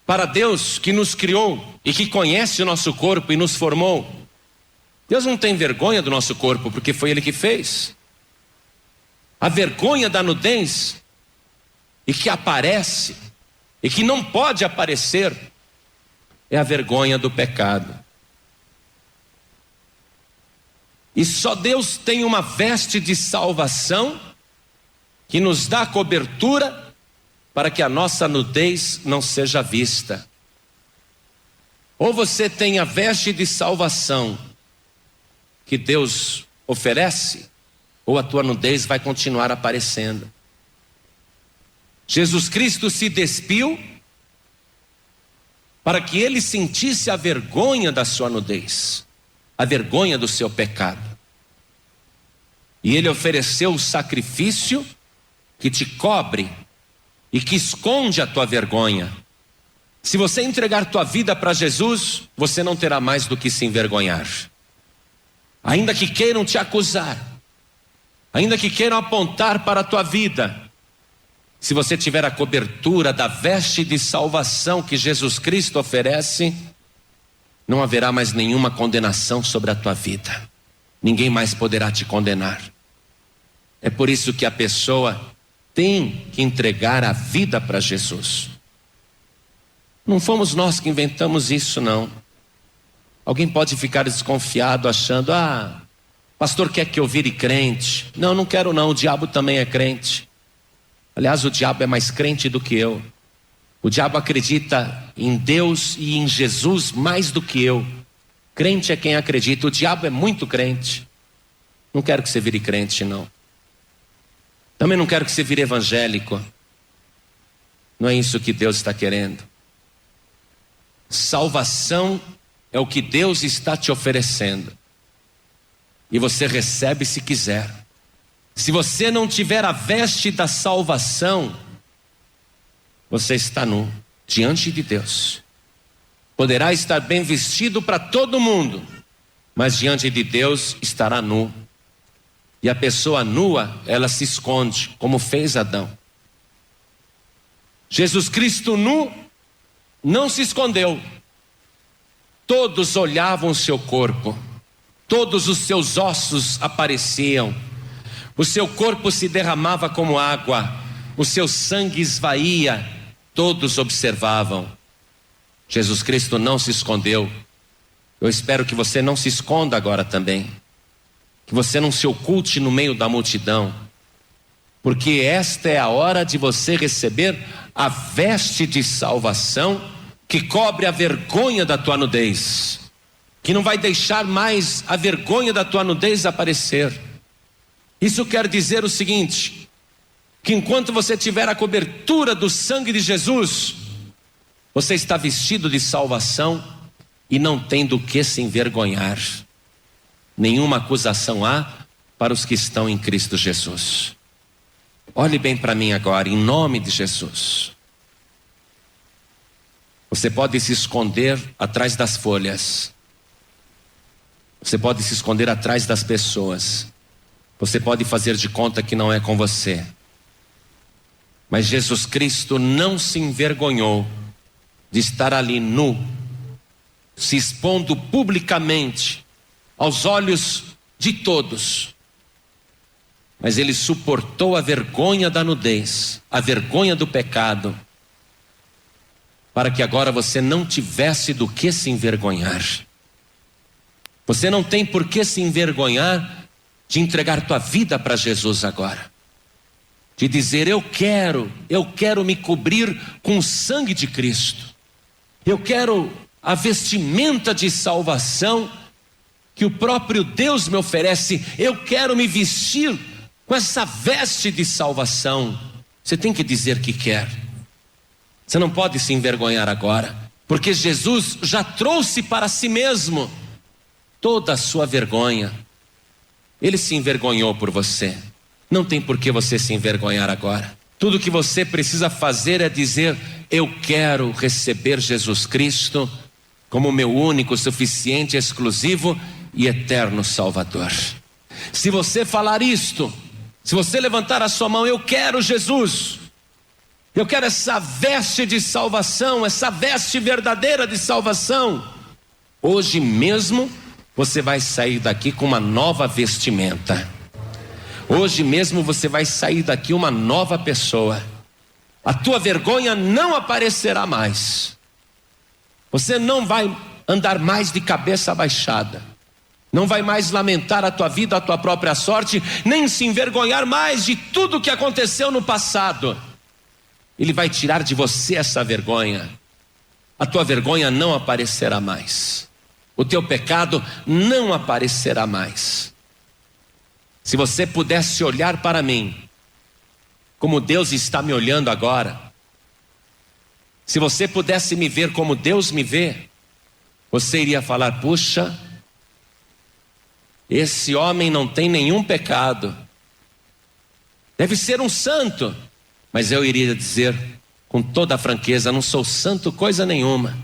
Para Deus que nos criou e que conhece o nosso corpo e nos formou, Deus não tem vergonha do nosso corpo, porque foi Ele que fez. A vergonha da nudez, e que aparece, e que não pode aparecer, é a vergonha do pecado. E só Deus tem uma veste de salvação que nos dá cobertura para que a nossa nudez não seja vista. Ou você tem a veste de salvação que Deus oferece, ou a tua nudez vai continuar aparecendo. Jesus Cristo se despiu para que ele sentisse a vergonha da sua nudez, a vergonha do seu pecado. E ele ofereceu o sacrifício que te cobre e que esconde a tua vergonha. Se você entregar tua vida para Jesus, você não terá mais do que se envergonhar. Ainda que queiram te acusar, ainda que queiram apontar para a tua vida, se você tiver a cobertura da veste de salvação que Jesus Cristo oferece, não haverá mais nenhuma condenação sobre a tua vida. Ninguém mais poderá te condenar. É por isso que a pessoa tem que entregar a vida para Jesus. Não fomos nós que inventamos isso, não. Alguém pode ficar desconfiado achando, pastor quer que eu vire crente. Não, não quero não, o diabo também é crente. Aliás, o diabo é mais crente do que eu. O diabo acredita em Deus e em Jesus mais do que eu. Crente é quem acredita, o diabo é muito crente. Não quero que você vire crente, não. Também não quero que você vire evangélico. Não é isso que Deus está querendo. Salvação é o que Deus está te oferecendo. E você recebe se quiser. Se você não tiver a veste da salvação, você está nu diante de Deus. Poderá estar bem vestido para todo mundo, mas diante de Deus estará nu. E a pessoa nua, ela se esconde, como fez Adão. Jesus Cristo nu não se escondeu. Todos olhavam o seu corpo, todos os seus ossos apareciam, o seu corpo se derramava como água, o seu sangue esvaía, todos observavam. Jesus Cristo não se escondeu. Eu espero que você não se esconda agora também, que você não se oculte no meio da multidão, porque esta é a hora de você receber a veste de salvação que cobre a vergonha da tua nudez, que não vai deixar mais a vergonha da tua nudez aparecer. Isso quer dizer o seguinte, que enquanto você tiver a cobertura do sangue de Jesus, você está vestido de salvação e não tem do que se envergonhar. Nenhuma acusação há para os que estão em Cristo Jesus. Olhe bem para mim agora, em nome de Jesus. Você pode se esconder atrás das folhas. Você pode se esconder atrás das pessoas. Você pode fazer de conta que não é com você. Mas Jesus Cristo não se envergonhou de estar ali nu, se expondo publicamente aos olhos de todos. Mas ele suportou a vergonha da nudez, a vergonha do pecado, para que agora você não tivesse do que se envergonhar. Você não tem por que se envergonhar de entregar tua vida para Jesus agora. De dizer, eu quero me cobrir com o sangue de Cristo. Eu quero a vestimenta de salvação que o próprio Deus me oferece. Eu quero me vestir com essa veste de salvação. Você tem que dizer que quer. Você não pode se envergonhar agora, porque Jesus já trouxe para si mesmo toda a sua vergonha. Ele se envergonhou por você. Não tem por que você se envergonhar agora. Tudo que você precisa fazer é dizer, eu quero receber Jesus Cristo como meu único, suficiente, exclusivo e eterno Salvador. Se você falar isto, se você levantar a sua mão, eu quero Jesus, eu quero essa veste de salvação, essa veste verdadeira de salvação, hoje mesmo você vai sair daqui com uma nova vestimenta. Hoje mesmo você vai sair daqui uma nova pessoa. A tua vergonha não aparecerá mais. Você não vai andar mais de cabeça baixada. Não vai mais lamentar a tua vida, a tua própria sorte, nem se envergonhar mais de tudo que aconteceu no passado. Ele vai tirar de você essa vergonha. A tua vergonha não aparecerá mais. O teu pecado não aparecerá mais. Se você pudesse olhar para mim, como Deus está me olhando agora, se você pudesse me ver como Deus me vê, você iria falar, puxa, esse homem não tem nenhum pecado, deve ser um santo. Mas eu iria dizer com toda a franqueza, não sou santo coisa nenhuma.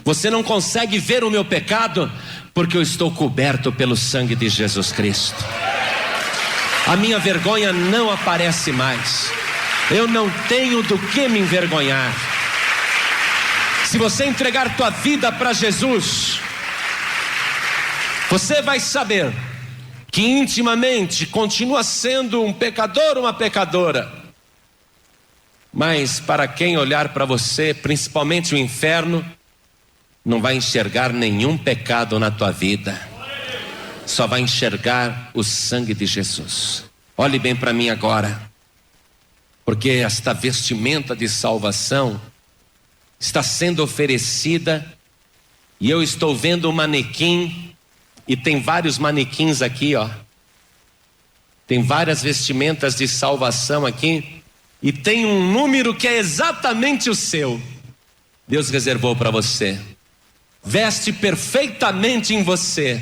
Você não consegue ver o meu pecado, porque eu estou coberto pelo sangue de Jesus Cristo. A minha vergonha não aparece mais. Eu não tenho do que me envergonhar. Se você entregar tua vida para Jesus, você vai saber que intimamente continua sendo um pecador, uma pecadora. Mas para quem olhar para você, principalmente o inferno, não vai enxergar nenhum pecado na tua vida. Só vai enxergar o sangue de Jesus. Olhe bem para mim agora, porque esta vestimenta de salvação está sendo oferecida, e eu estou vendo um manequim, e tem vários manequins aqui, ó. Tem várias vestimentas de salvação aqui, e tem um número que é exatamente o seu. Deus reservou para você. Veste perfeitamente em você.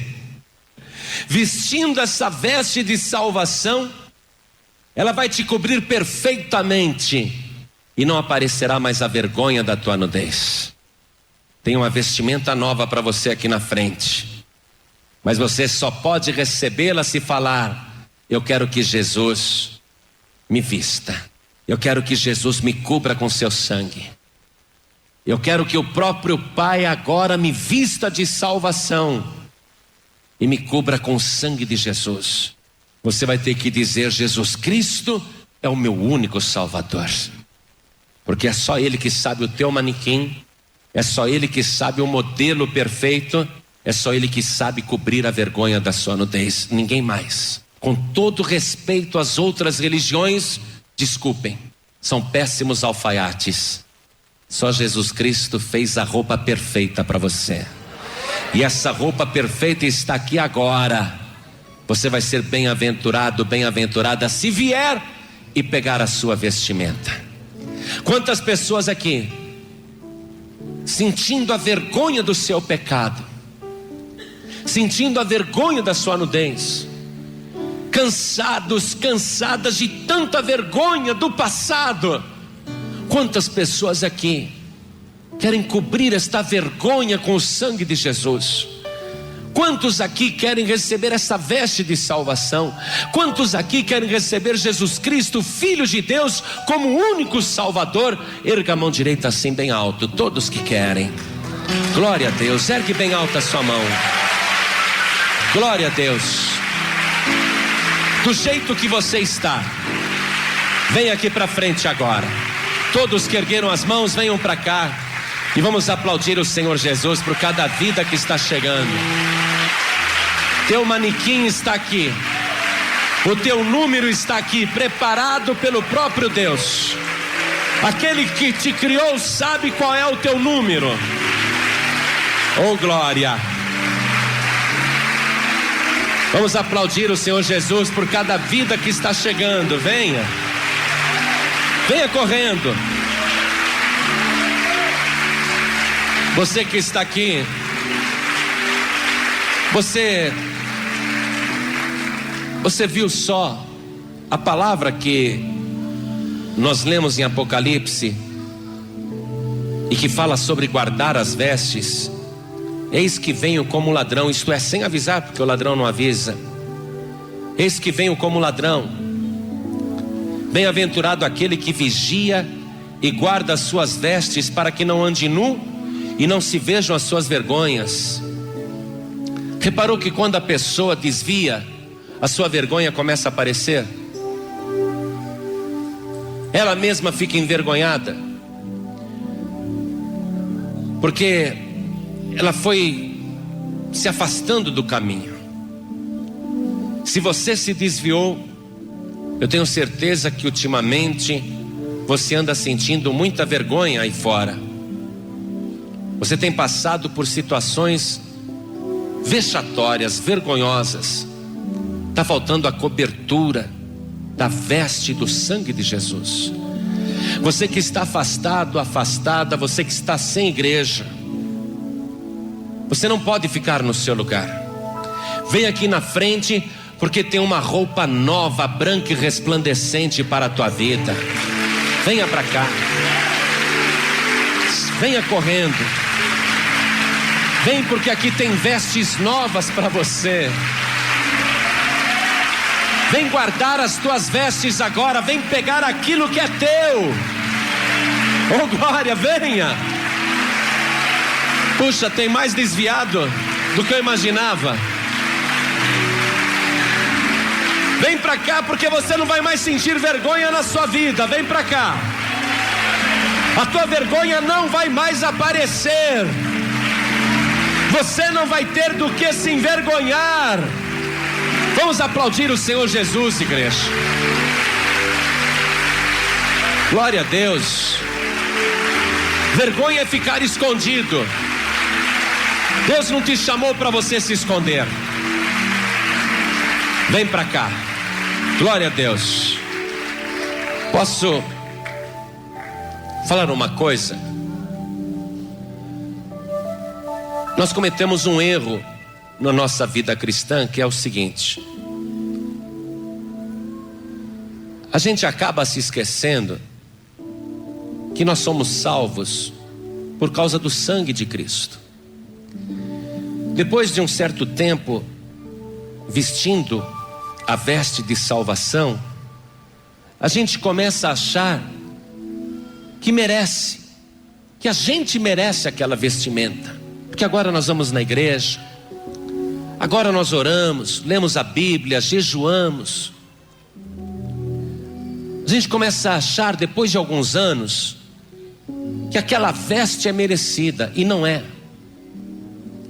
Vestindo essa veste de salvação, ela vai te cobrir perfeitamente, e não aparecerá mais a vergonha da tua nudez. Tem uma vestimenta nova para você aqui na frente, mas você só pode recebê-la se falar, eu quero que Jesus me vista, eu quero que Jesus me cubra com seu sangue, eu quero que o próprio Pai agora me vista de salvação e me cubra com o sangue de Jesus. Você vai ter que dizer, Jesus Cristo é o meu único Salvador, porque é só Ele que sabe o teu manequim, é só Ele que sabe o modelo perfeito, é só Ele que sabe cobrir a vergonha da sua nudez, ninguém mais. Com todo respeito às outras religiões, desculpem, são péssimos alfaiates. Só Jesus Cristo fez a roupa perfeita para você, e essa roupa perfeita está aqui agora. Você vai ser bem-aventurado, bem-aventurada, se vier e pegar a sua vestimenta. Quantas pessoas aqui, sentindo a vergonha do seu pecado, sentindo a vergonha da sua nudez, cansados, cansadas de tanta vergonha do passado. Quantas pessoas aqui querem cobrir esta vergonha com o sangue de Jesus? Quantos aqui querem receber essa veste de salvação? Quantos aqui querem receber Jesus Cristo, Filho de Deus, como único Salvador? Erga a mão direita assim bem alto, todos que querem. Glória a Deus, ergue bem alta a sua mão. Glória a Deus. Do jeito que você está, vem aqui para frente agora. Todos que ergueram as mãos, venham para cá. E vamos aplaudir o Senhor Jesus por cada vida que está chegando. Teu manequim está aqui. O teu número está aqui, preparado pelo próprio Deus. Aquele que te criou sabe qual é o teu número. Oh, glória! Vamos aplaudir o Senhor Jesus por cada vida que está chegando. Venha. Venha correndo. Você que está aqui, você viu só a palavra que nós lemos em Apocalipse e que fala sobre guardar as vestes. Eis que venho como ladrão, isto é, sem avisar, porque o ladrão não avisa. Eis que venho como ladrão. Bem-aventurado aquele que vigia e guarda as suas vestes, para que não ande nu e não se vejam as suas vergonhas. Reparou que quando a pessoa desvia, a sua vergonha começa a aparecer? Ela mesma fica envergonhada, porque ela foi se afastando do caminho. Se você se desviou, eu tenho certeza que ultimamente você anda sentindo muita vergonha aí fora. Você tem passado por situações vexatórias, vergonhosas. Está faltando a cobertura da veste do sangue de Jesus. Você que está afastado, afastada, você que está sem igreja, você não pode ficar no seu lugar. Vem aqui na frente, porque tem uma roupa nova, branca e resplandecente para a tua vida. Venha para cá. Venha correndo. Vem, porque aqui tem vestes novas para você. Vem guardar as tuas vestes agora. Vem pegar aquilo que é teu. Oh, glória, venha. Puxa, tem mais desviado do que eu imaginava. Vem pra cá, porque você não vai mais sentir vergonha na sua vida. Vem pra cá. A tua vergonha não vai mais aparecer. Você não vai ter do que se envergonhar. Vamos aplaudir o Senhor Jesus, igreja. Glória a Deus. Vergonha é ficar escondido. Deus não te chamou para você se esconder. Vem para cá. Glória a Deus. Posso falar uma coisa? Nós cometemos um erro na nossa vida cristã, que é o seguinte: a gente acaba se esquecendo que nós somos salvos por causa do sangue de Cristo. Depois de um certo tempo vestindo a veste de salvação, a gente começa a achar que merece, que a gente merece aquela vestimenta, porque agora nós vamos na igreja, agora nós oramos, lemos a Bíblia, jejuamos. A gente começa a achar, depois de alguns anos, que aquela veste é merecida, e não é.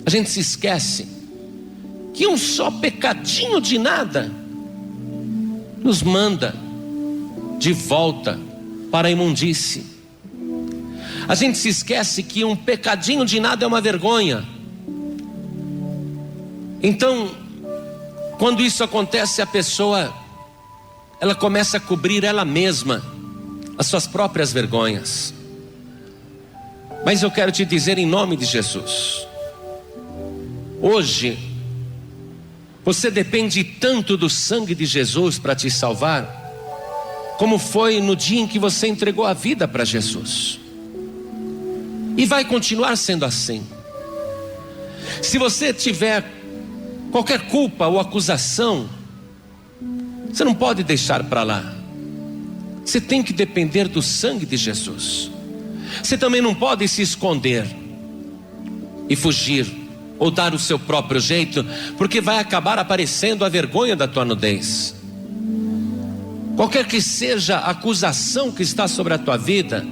A gente se esquece que um só pecadinho de nada nos manda de volta para a imundície. A gente se esquece que um pecadinho de nada é uma vergonha. Então, quando isso acontece, a pessoa, ela começa a cobrir ela mesma as suas próprias vergonhas. Mas eu quero te dizer, em nome de Jesus, hoje você depende tanto do sangue de Jesus para te salvar, como foi no dia em que você entregou a vida para Jesus, e vai continuar sendo assim. Se você tiver qualquer culpa ou acusação, você não pode deixar para lá. Você tem que depender do sangue de Jesus. Você também não pode se esconder e fugir, ou dar o seu próprio jeito, porque vai acabar aparecendo a vergonha da tua nudez. Qualquer que seja a acusação que está sobre a tua vida,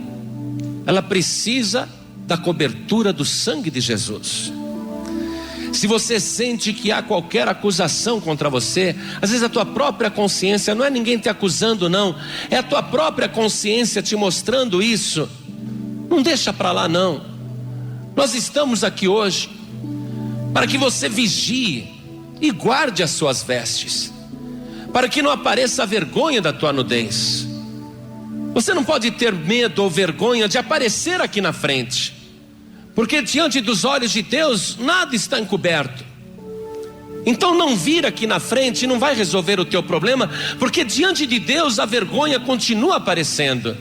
ela precisa da cobertura do sangue de Jesus. Se você sente que há qualquer acusação contra você, às vezes a tua própria consciência, não é ninguém te acusando não, é a tua própria consciência te mostrando isso, não deixa para lá não. Nós estamos aqui hoje para que você vigie e guarde as suas vestes, para que não apareça a vergonha da tua nudez. Você não pode ter medo ou vergonha de aparecer aqui na frente, porque diante dos olhos de Deus nada está encoberto. Então não vir aqui na frente não vai resolver o teu problema, porque diante de Deus a vergonha continua aparecendo.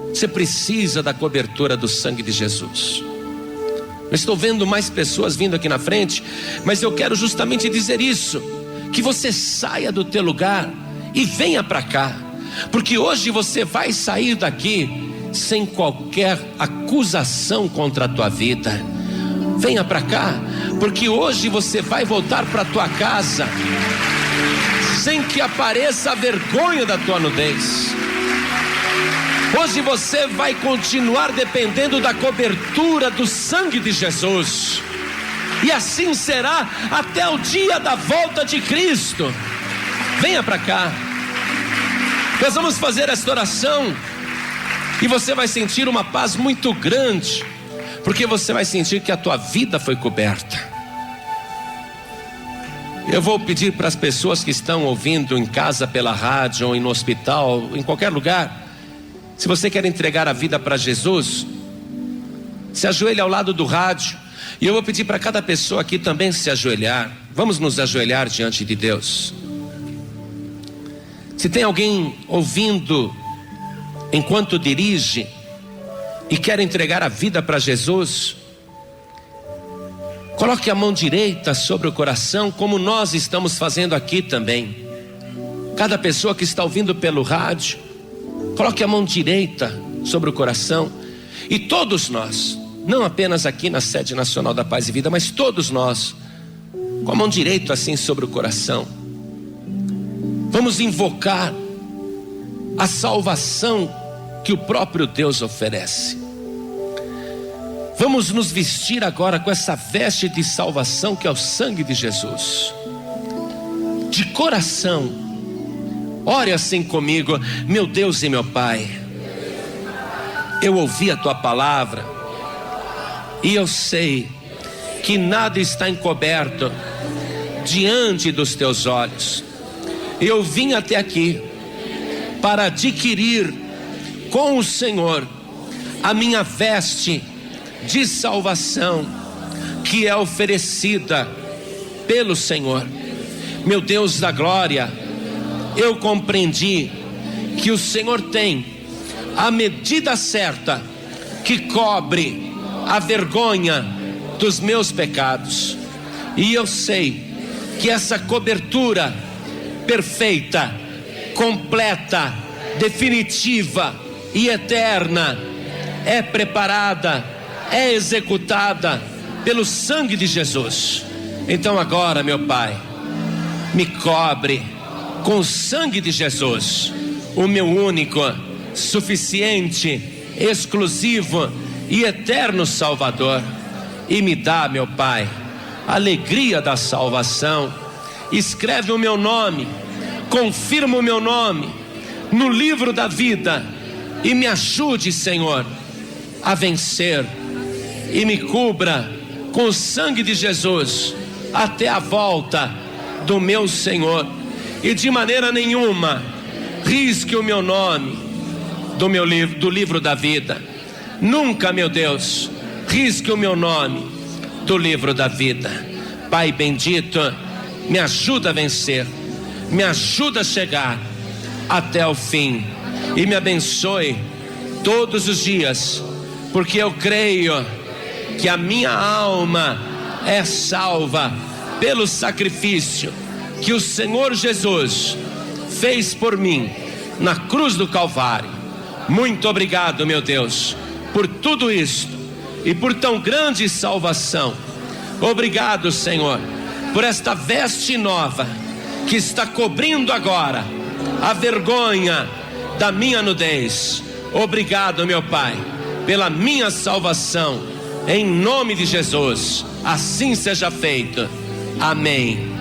Você precisa da cobertura do sangue de Jesus. Eu estou vendo mais pessoas vindo aqui na frente, mas eu quero justamente dizer isso, que você saia do teu lugar e venha para cá, porque hoje você vai sair daqui sem qualquer acusação contra a tua vida. Venha para cá, porque hoje você vai voltar para a tua casa sem que apareça a vergonha da tua nudez. Hoje você vai continuar dependendo da cobertura do sangue de Jesus, e assim será até o dia da volta de Cristo. Venha para cá, nós vamos fazer esta oração e você vai sentir uma paz muito grande, porque você vai sentir que a tua vida foi coberta. Eu vou pedir para as pessoas que estão ouvindo em casa, pela rádio, ou no hospital, em qualquer lugar, se você quer entregar a vida para Jesus, se ajoelhe ao lado do rádio, e eu vou pedir para cada pessoa aqui também se ajoelhar. Vamos nos ajoelhar diante de Deus. Se tem alguém ouvindo enquanto dirige e quer entregar a vida para Jesus, coloque a mão direita sobre o coração, como nós estamos fazendo aqui também. Cada pessoa que está ouvindo pelo rádio, coloque a mão direita sobre o coração, e todos nós, não apenas aqui na Sede Nacional da Paz e Vida, mas todos nós, com a mão direita assim sobre o coração, vamos invocar a salvação que o próprio Deus oferece. Vamos nos vestir agora com essa veste de salvação que é o sangue de Jesus. De coração, ore assim comigo: meu Deus e meu Pai, eu ouvi a tua palavra e eu sei que nada está encoberto diante dos teus olhos. Eu vim até aqui para adquirir com o Senhor a minha veste de salvação que é oferecida pelo Senhor. Meu Deus da glória, eu compreendi que o Senhor tem a medida certa que cobre a vergonha dos meus pecados, e eu sei que essa cobertura perfeita, completa, definitiva e eterna é preparada, é executada pelo sangue de Jesus. Então agora, meu Pai, me cobre com o sangue de Jesus, o meu único, suficiente, exclusivo e eterno Salvador, e me dá, meu Pai, a alegria da salvação. Escreve o meu nome, confirma o meu nome no livro da vida, e me ajude, Senhor, a vencer, e me cubra com o sangue de Jesus até a volta do meu Senhor, e de maneira nenhuma risque o meu nome do livro da vida. Nunca, meu Deus, risque o meu nome do livro da vida. Pai bendito, me ajuda a vencer, me ajuda a chegar até o fim, e me abençoe todos os dias, porque eu creio que a minha alma é salva pelo sacrifício que o Senhor Jesus fez por mim na cruz do Calvário. Muito obrigado, meu Deus, por tudo isto e por tão grande salvação. Obrigado, Senhor, por esta veste nova que está cobrindo agora a vergonha da minha nudez. Obrigado, meu Pai, pela minha salvação Em nome de Jesus, assim seja feito. Amém